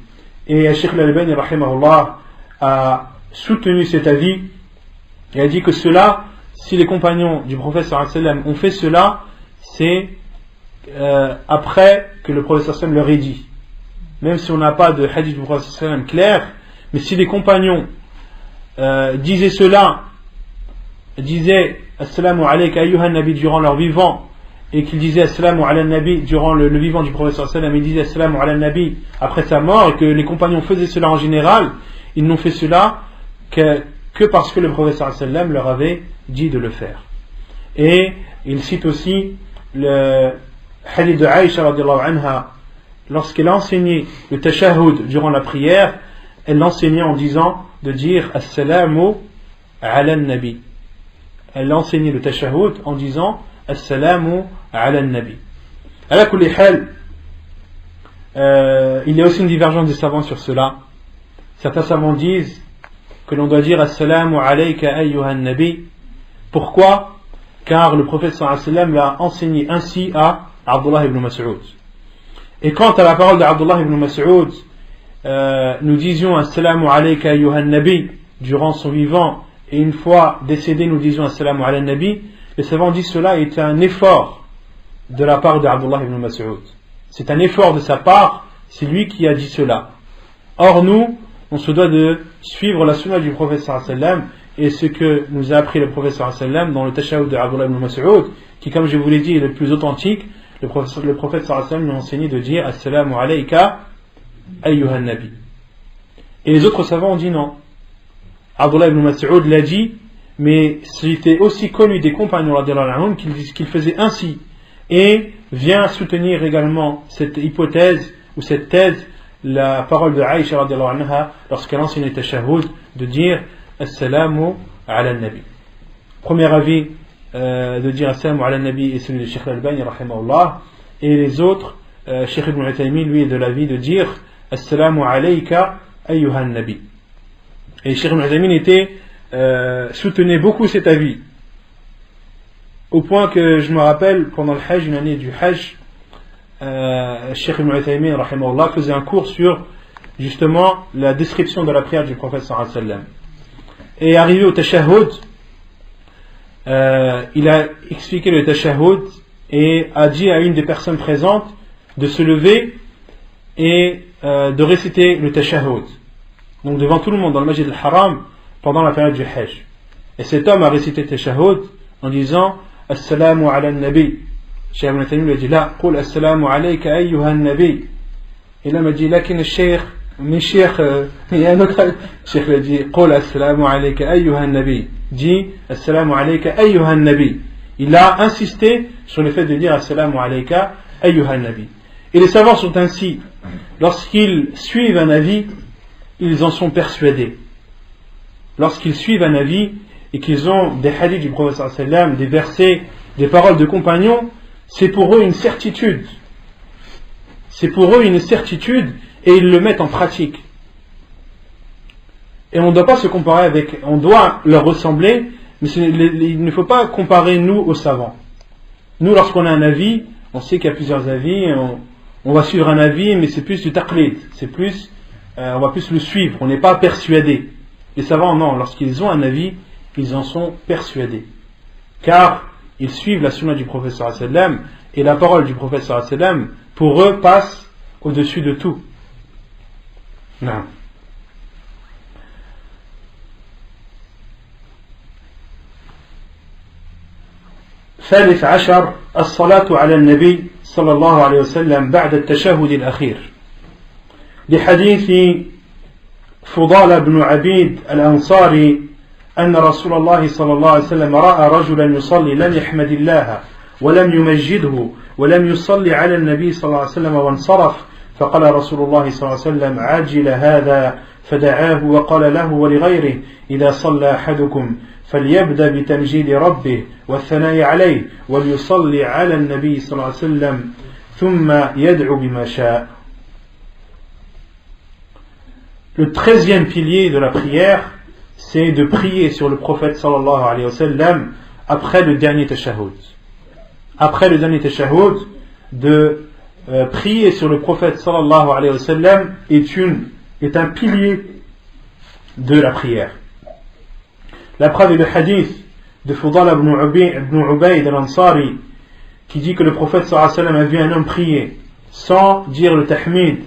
Et Cheikh Al-Albani rahimahullah a soutenu cet avis et a dit que cela, si les compagnons du prophète sallallahu alayhi wa sallam ont fait cela, c'est après que le prophète sallallahu alayhi wa sallam leur ait dit. Même si on n'a pas de hadith du prophète sallallahu alayhi wa sallam clair, mais si les compagnons disaient cela, disaient Assalamu alayka ayyuhan nabi durant leur vivant, et qu'ils disaient Assalamu ala nabi durant le vivant du prophète sallallahu alayhi wa sallam, et disaient Assalamu ala nabi après sa mort, et que les compagnons faisaient cela en général, ils n'ont fait cela que parce que le prophète sallallahu alayhi wa sallam leur avait dit de le faire. Et il cite aussi le hadith de Aïcha radiallahu anha, lorsqu'elle a enseigné le tashahhud durant la prière, elle l'enseignait en disant de dire Assalamu ala nabi. Elle a enseigné le tashahhud en disant Assalamu ala nabi. Ala kulli hal, il y a aussi une divergence des savants sur cela. Certains savants disent que l'on doit dire Assalamu alayka ayyuhan nabi. Pourquoi? Car le prophète sallallahu alayhi wa sallam l'a enseigné ainsi à Abdullah ibn Mas'ud. Et quant à la parole d'Abdullah ibn Mas'ud, nous disions Assalamu alayka ayyuhan nabi durant son vivant, et une fois décédé nous disions Assalamu ala nabi. Les savants disent cela est un effort de la part d'Abdullah ibn Mas'ud. C'est un effort de sa part, c'est lui qui a dit cela. Or nous, on se doit de suivre la sunna du prophète sallallahu alayhi wa sallam et ce que nous a appris le prophète sallallahu alayhi wa sallam dans le tashahhud d'Abdullah ibn Mas'ud, qui, comme je vous l'ai dit, est le plus authentique. Le prophète sallallahu alayhi wa sallam nous a enseigné de dire Assalamu alayka ayyuhan nabi. Et les autres savants ont dit non. Abdullah ibn Mas'ud l'a dit, mais c'était aussi connu des compagnons qu'il faisait ainsi, et vient soutenir également cette hypothèse ou cette thèse la parole de Aïcha radiallahu anha lorsqu'elle enseignait le tashahhud de dire Assalamu ala nabi. Premier avis de dire Assalamu ala nabi est celui de Cheikh Al-Albani rahimahullah, et les autres, Cheikh Ibn Uthaymin lui est de l'avis de dire Assalamu alayka ayyuhan nabi. Et Cheikh Ibn Uthaymin soutenait beaucoup cet avis, au point que je me rappelle pendant le Hajj, une année du Hajj, Cheikh Ibn Uthaymin rahimahullah faisait un cours sur justement la description de la prière du prophète sallallahu alayhi wa sallam. Et arrivé au tashahhud, il a expliqué le tashahhud et a dit à une des personnes présentes de se lever et de réciter le tashahhud, donc devant tout le monde dans le Masjid al-Haram pendant la période du Hajj. Et cet homme a récité le tashahhud en disant Assalamu ala nabi. Cheikh Ibn Taymiyyah lui a dit la, qul assalamu alayka ayyuha nabi. Et là il m'a dit lakin al-Cheikh, mais Cheikh, il y a un autre Cheikh lui a dit qul assalamu alayka ayyuha nabi. Dis assalamu alayka ayyuha nabi. Il a insisté sur le fait de dire assalamu alayka ayyuha nabi. Et les savants sont ainsi, lorsqu'ils suivent un avis, ils en sont persuadés. Lorsqu'ils suivent un avis et qu'ils ont des hadiths du prophète sallallahu alayhi wa sallam, des versets, des paroles de compagnons, c'est pour eux une certitude. C'est pour eux une certitude et ils le mettent en pratique. Et on ne doit pas se comparer avec, on doit leur ressembler, mais il ne faut pas comparer nous aux savants. Nous, lorsqu'on a un avis, on sait qu'il y a plusieurs avis, et on va suivre un avis, mais c'est plus du taqlid, c'est plus, on va plus le suivre, on n'est pas persuadé. Les savants, non, lorsqu'ils ont un avis, ils en sont persuadés. Car ils suivent la sunna du prophète sallallahu alayhi wa sallam, et la parole du prophète sallallahu alayhi wa sallam, pour eux, passe au-dessus de tout. Non. ثالث عشر الصلاة على النبي صلى الله عليه وسلم بعد التشهد الأخير لحديث فضال بن عبيد الأنصاري أن رسول الله صلى الله عليه وسلم رأى رجلا يصلي لم يحمد الله ولم يمجده ولم يصلي على النبي صلى الله عليه وسلم وانصرف فقال رسول الله صلى الله عليه وسلم عجل هذا فدعاه وقال له ولغيره إذا صلى أحدكم فليبدأ بتمجيد ربه والثناء عليه وليصلي على النبي صلى الله عليه وسلم ثم يدعو بما شاء. Le 13e pilier de la prière, c'est de prier sur le prophète sallallahu alayhi wa sallam après le dernier tashahhud. Après le dernier tashahhud, de prier sur le prophète sallallahu alayhi wa sallam est un pilier de la prière. La preuve est le hadith de Fudal ibn Ubayd al-Ansari qui dit que le prophète sallallahu alayhi wa sallam a vu un homme prier sans dire le tahmid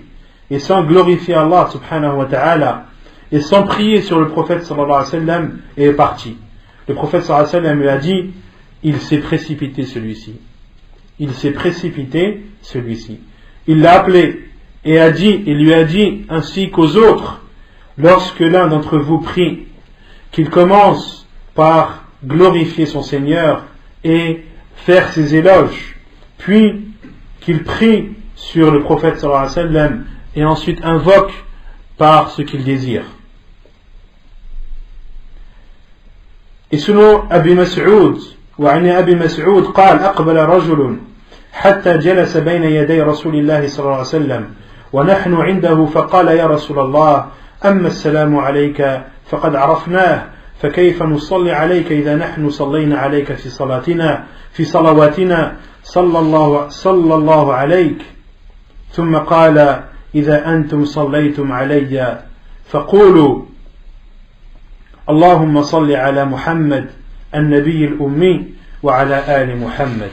et sans glorifier Allah subhanahu wa ta'ala et sans prier sur le prophète sallallahu alayhi wa sallam et est parti. Le prophète sallallahu alayhi wa sallam lui a dit il s'est précipité celui-ci. Il s'est précipité celui-ci. Il l'a appelé et lui a dit ainsi qu'aux autres lorsque l'un d'entre vous prie qu'il commence par glorifier son Seigneur et faire ses éloges, puis qu'il prie sur le prophète sallallahu alayhi wa sallam et ensuite invoque par ce qu'il désire. Et selon Abi Mas'ud, وعن أبي مسعود قال أقبل رجل حتى جلس بين يدي رسول الله صلى الله عليه وسلم ونحن عنده فقال يا رسول الله أما السلام عليك فقد عرفناه فكيف نصلي عليك إذا نحن صلينا عليك في صلاتنا في صلواتنا صلى الله عليك ثم قال إذا أنتم صليتم علي فقولوا اللهم صل على محمد النبي الأمي وعلى آل محمد.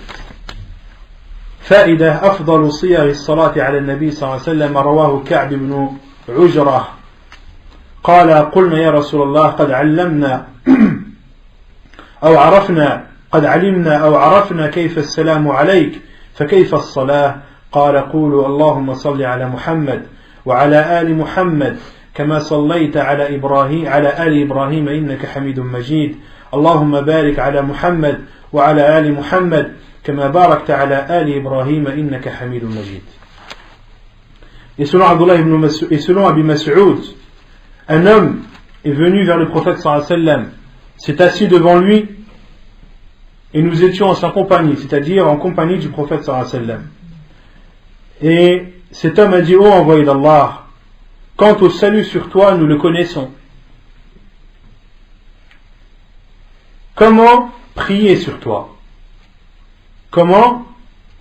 فائدة أفضل صيغ الصلاة على النبي صلى الله عليه وسلم رواه كعب بن عجرة قال قلنا يا رسول الله قد علمنا أو عرفنا قد علمنا أو عرفنا كيف السلام عليك فكيف الصلاة قال قولوا اللهم صل على محمد وعلى آل محمد كما صليت على آل إبراهيم إنك حميد مجيد اللهم بارك على محمد وعلى آل محمد كما باركت على آل إبراهيم إنك حميد مجيد. Et selon Abi Mas'ud, un homme est venu vers le prophète sallallahu alayhi wa sallam, s'est assis devant lui et nous étions en sa compagnie, c'est-à-dire en compagnie du prophète sallallahu alayhi wa sallam. Et cet homme a dit ô envoyé d'Allah, quant au salut sur toi nous le connaissons. Comment prier sur toi? Comment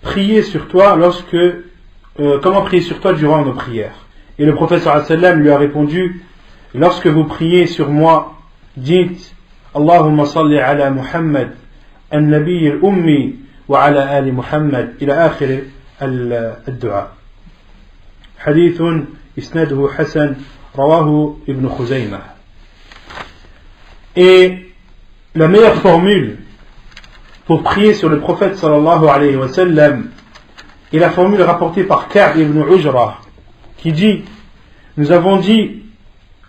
prier sur toi comment prier sur toi durant nos prières? Et le prophète sallallahu alayhi wa sallam lui a répondu lorsque vous priez sur moi, dites Allahumma salli ala Muhammad النبي الأمي وعلى آل محمد إلى آخر الدعاء. حديث إسناده حسن رواه ابن خزيمة. Et la meilleure formule pour prier sur le prophète sallallahu alayhi wa sallam est la formule rapportée par Ka'b ibn Ujra qui dit: nous avons dit,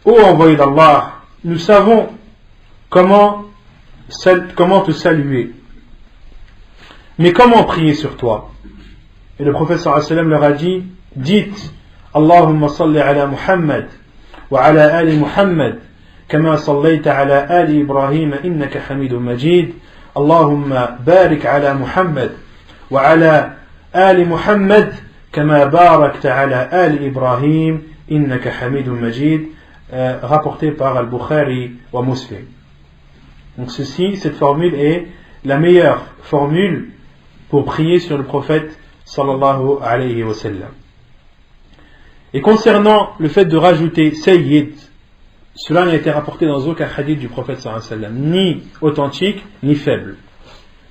ô envoyé d'Allah, nous savons comment te saluer, mais comment prier sur toi? Et le prophète sallallahu alayhi wa sallam leur a dit: dites Allahumma salli ala Muhammad wa ala ali Muhammad kama sallaita ala ali Ibrahim innaka hamidun majid. Allahumma barik ala Muhammad wa ala ali Muhammad kama barakta ala ali Ibrahim innaka hamidun majid. Rapporté par Al-Bukhari wa Muslim. Donc cette formule est la meilleure formule pour prier sur le prophète sallallahu alayhi wa sallam. Et concernant le fait de rajouter Sayyid, cela n'a été rapporté dans aucun hadith du prophète sallallahu alayhi wa sallam, ni authentique, ni faible.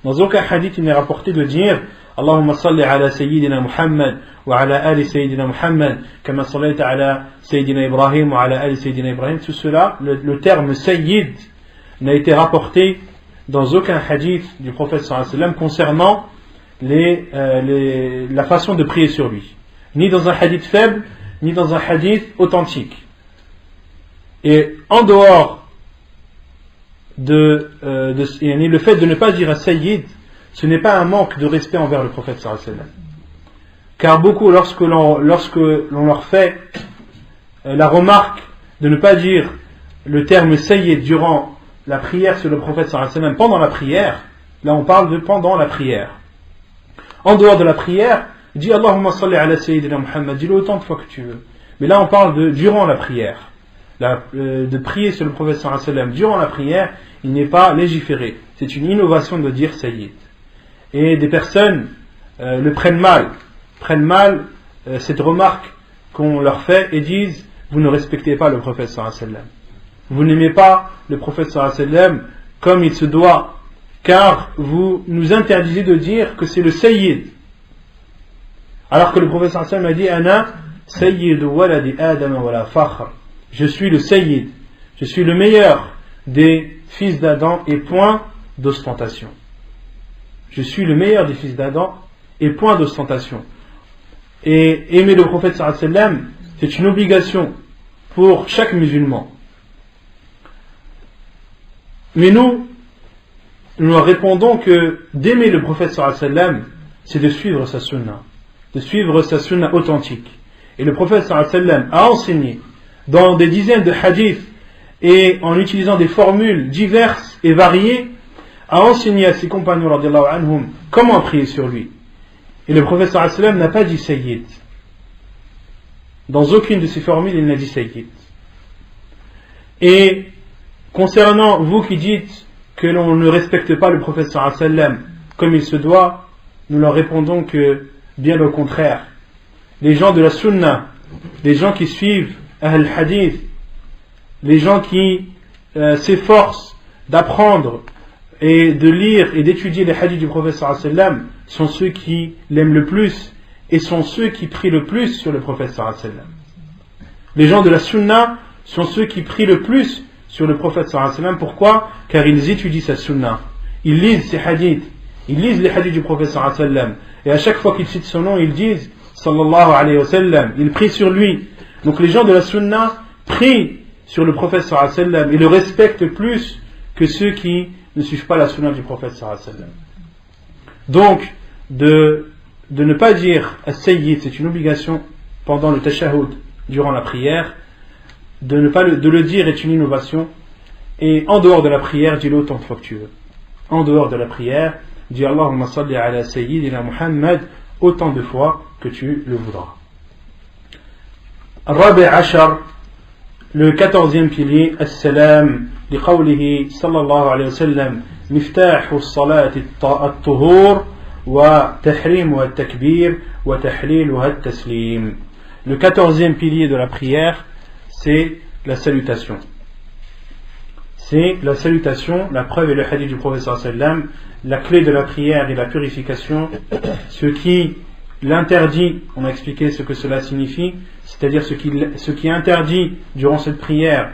Dans aucun hadith il n'est rapporté de dire Allahumma salli ala Sayyidina Muhammad wa ala ali Sayyidina Muhammad kama sallaita ala Sayyidina Ibrahim wa ala ali Sayyidina Ibrahim. Tout cela, le terme Sayyid n'a été rapporté dans aucun hadith du prophète sallallahu alayhi wa sallam concernant la façon de prier sur lui, ni dans un hadith faible ni dans un hadith authentique. Et en dehors le fait de ne pas dire à Sayyid, ce n'est pas un manque de respect envers le prophète sallallahu alayhi wa sallam, car beaucoup lorsque l'on leur fait la remarque de ne pas dire le terme Sayyid durant la prière sur le prophète sallallahu alayhi wa sallam, pendant la prière, là on parle de pendant la prière. En dehors de la prière, dis Allahumma salli ala Sayyidina Muhammad, dis-le autant de fois que tu veux. Mais là on parle de durant la prière, de prier sur le prophète sallallahu alayhi wa sallam durant la prière, il n'est pas légiféré. C'est une innovation de dire Sayyid. Et des personnes le prennent mal cette remarque qu'on leur fait et disent: vous ne respectez pas le prophète sallallahu alayhi wa sallam, vous n'aimez pas le prophète sallallahu alayhi wa sallam comme il se doit, car vous nous interdisez de dire que c'est le Sayyid, alors que le prophète sallallahu alayhi wa sallam a dit: Ana Sayyidu waladi Adam wa la fakhr, je suis le Sayyid, je suis le meilleur des fils d'Adam et point d'ostentation. Je suis le meilleur des fils d'Adam et point d'ostentation. Et aimer le prophète sallallahu alayhi wa sallam, c'est une obligation pour chaque musulman. Mais nous leur répondons que d'aimer le prophète sallallahu alayhi wa sallam, c'est de suivre sa sunna authentique. Et le prophète sallallahu alayhi wa sallam a enseigné dans des dizaines de hadiths et en utilisant des formules diverses et variées, a enseigné à ses compagnons radiyallahu anhum comment prier sur lui. Et le prophète sallallahu alayhi wa sallam n'a pas dit Sayyid. Dans aucune de ces formules il n'a dit Sayyid. Et concernant vous qui dites que l'on ne respecte pas le prophète sallallahu alayhi wa sallam comme il se doit, nous leur répondons que bien au contraire, les gens de la sunna, les gens qui suivent Ahl Hadith, les gens qui s'efforcent d'apprendre et de lire et d'étudier les hadiths du prophète sallallahu alayhi wa sallam, sont ceux qui l'aiment le plus et sont ceux qui prient le plus sur le prophète sallallahu alayhi wa sallam. Les gens de la sunna sont ceux qui prient le plus sur le prophète sallallahu alayhi wa sallam. Pourquoi? Car ils étudient sa sunna, ils lisent ses hadiths, ils lisent les hadiths du prophète sallallahu alayhi wa sallam, et à chaque fois qu'ils citent son nom ils disent sallallahu alayhi wa sallam, ils prient sur lui. Donc les gens de la sunna prient sur le prophète sallallahu alayhi wa sallam et le respectent plus que ceux qui ne suivent pas la sunna du prophète sallallahu alayhi wa sallam. Donc de ne pas dire as-sayyid, c'est une obligation pendant le tashahhud, durant la prière. De le dire est une innovation. Et en dehors de la prière, dis-le autant de fois que tu veux. En dehors de la prière, dis Allahumma salli ala Sayyidina Muhammad autant de fois que tu le voudras. Rabi' Ashar, le 14e pilier, As-Salam, لقوله صلى الله عليه وسلم مفتاح الصلاة الطهور وتحريمها التكبير وتحليلها التسليم. Le 14e pilier de la prière, c'est la salutation. c'est la salutation, la preuve est le hadith du prophète sallallahu alayhi wa sallam, la clé de la prière et la purification, ce qui l'interdit, on a expliqué ce que cela signifie, c'est-à-dire ce qui est interdit durant cette prière,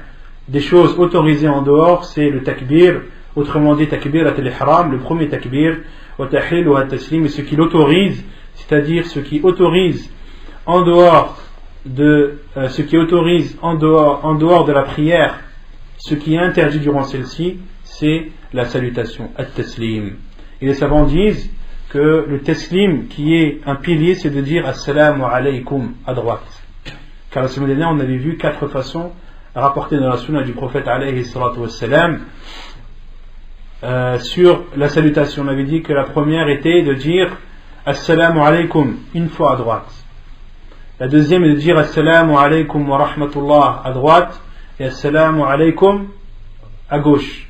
des choses autorisées en dehors, c'est le takbir, autrement dit takbir al-ihram, le premier takbir, wa tahil wa taslim, et ce qui l'autorise, c'est-à-dire ce qui autorise en dehors de la prière, ce qui est interdit durant celle-ci, c'est la salutation, at-taslim. Et les savants disent que le taslim qui est un pilier, c'est de dire assalamu alaykum à droite. Car la semaine dernière, on avait vu 4 façons rapportées dans la sunna du prophète alayhi salatu wassalam sur la salutation. On avait dit que la première était de dire assalamu alaykum une fois à droite. La deuxième est de dire assalamu alaykum wa rahmatullah à droite et assalamu alaykum à gauche.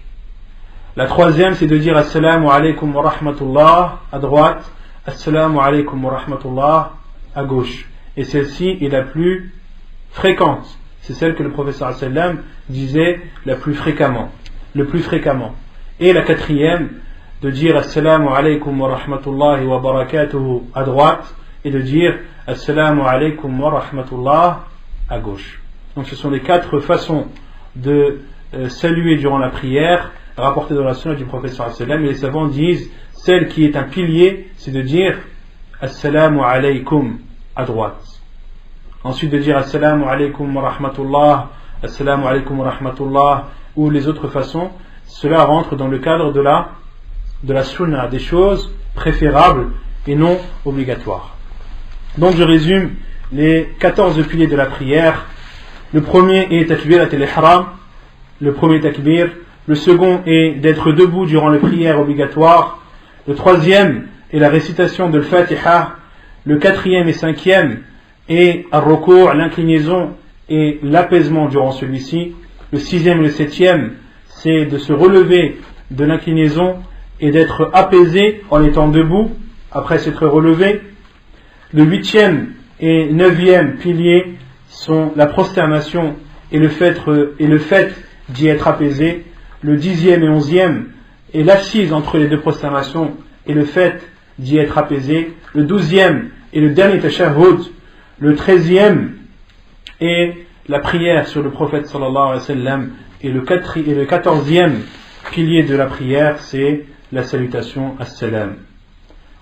La troisième c'est de dire assalamu alaykum wa rahmatullah à droite, assalamu alaykum wa rahmatullah à gauche. Et celle-ci est la plus fréquente. C'est celle que le professeur sallam disait le plus fréquemment. Et la quatrième, de dire assalamu alaykum wa rahmatullahi wa barakatuhu à droite et de dire assalamu alaykum wa rahmatullah à gauche. Donc ce sont les 4 façons de saluer durant la prière rapportées dans la sunna du prophète sallallahu alayhi wa sallam. Et les savants disent celle qui est un pilier, c'est de dire assalamu alaykum à droite. Ensuite de dire assalamu alaykum wa rahmatullah, assalamu alaykum wa rahmatullah, ou les autres façons, cela rentre dans le cadre de la sunna, des choses préférables et non obligatoires. Donc je résume les 14 piliers de la prière. Le premier est takbir al-ihram, le premier takbir. Le second est d'être debout durant les prières obligatoires. Le troisième est la récitation de l'Fatiha. Le quatrième et cinquième est al-ruku', l'inclinaison et l'apaisement durant celui-ci. Le sixième et le septième, c'est de se relever de l'inclinaison et d'être apaisé en étant debout après s'être relevé. Le huitième et neuvième pilier sont la prosternation et le fait d'y être apaisé. Le 10e et 11e est l'assise entre les deux prosternations et le fait d'y être apaisé. Le 12e est le dernier tashahhud. Le 13e est la prière sur le prophète sallallahu alayhi wa sallam. Et le 14e pilier de la prière, c'est la salutation as-salam.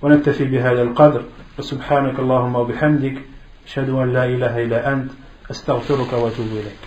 ونكتفي بهذا القدر وسبحانك اللهم وبحمدك أشهد أن لا إله إلا أنت أستغفرك وأتوب إليك.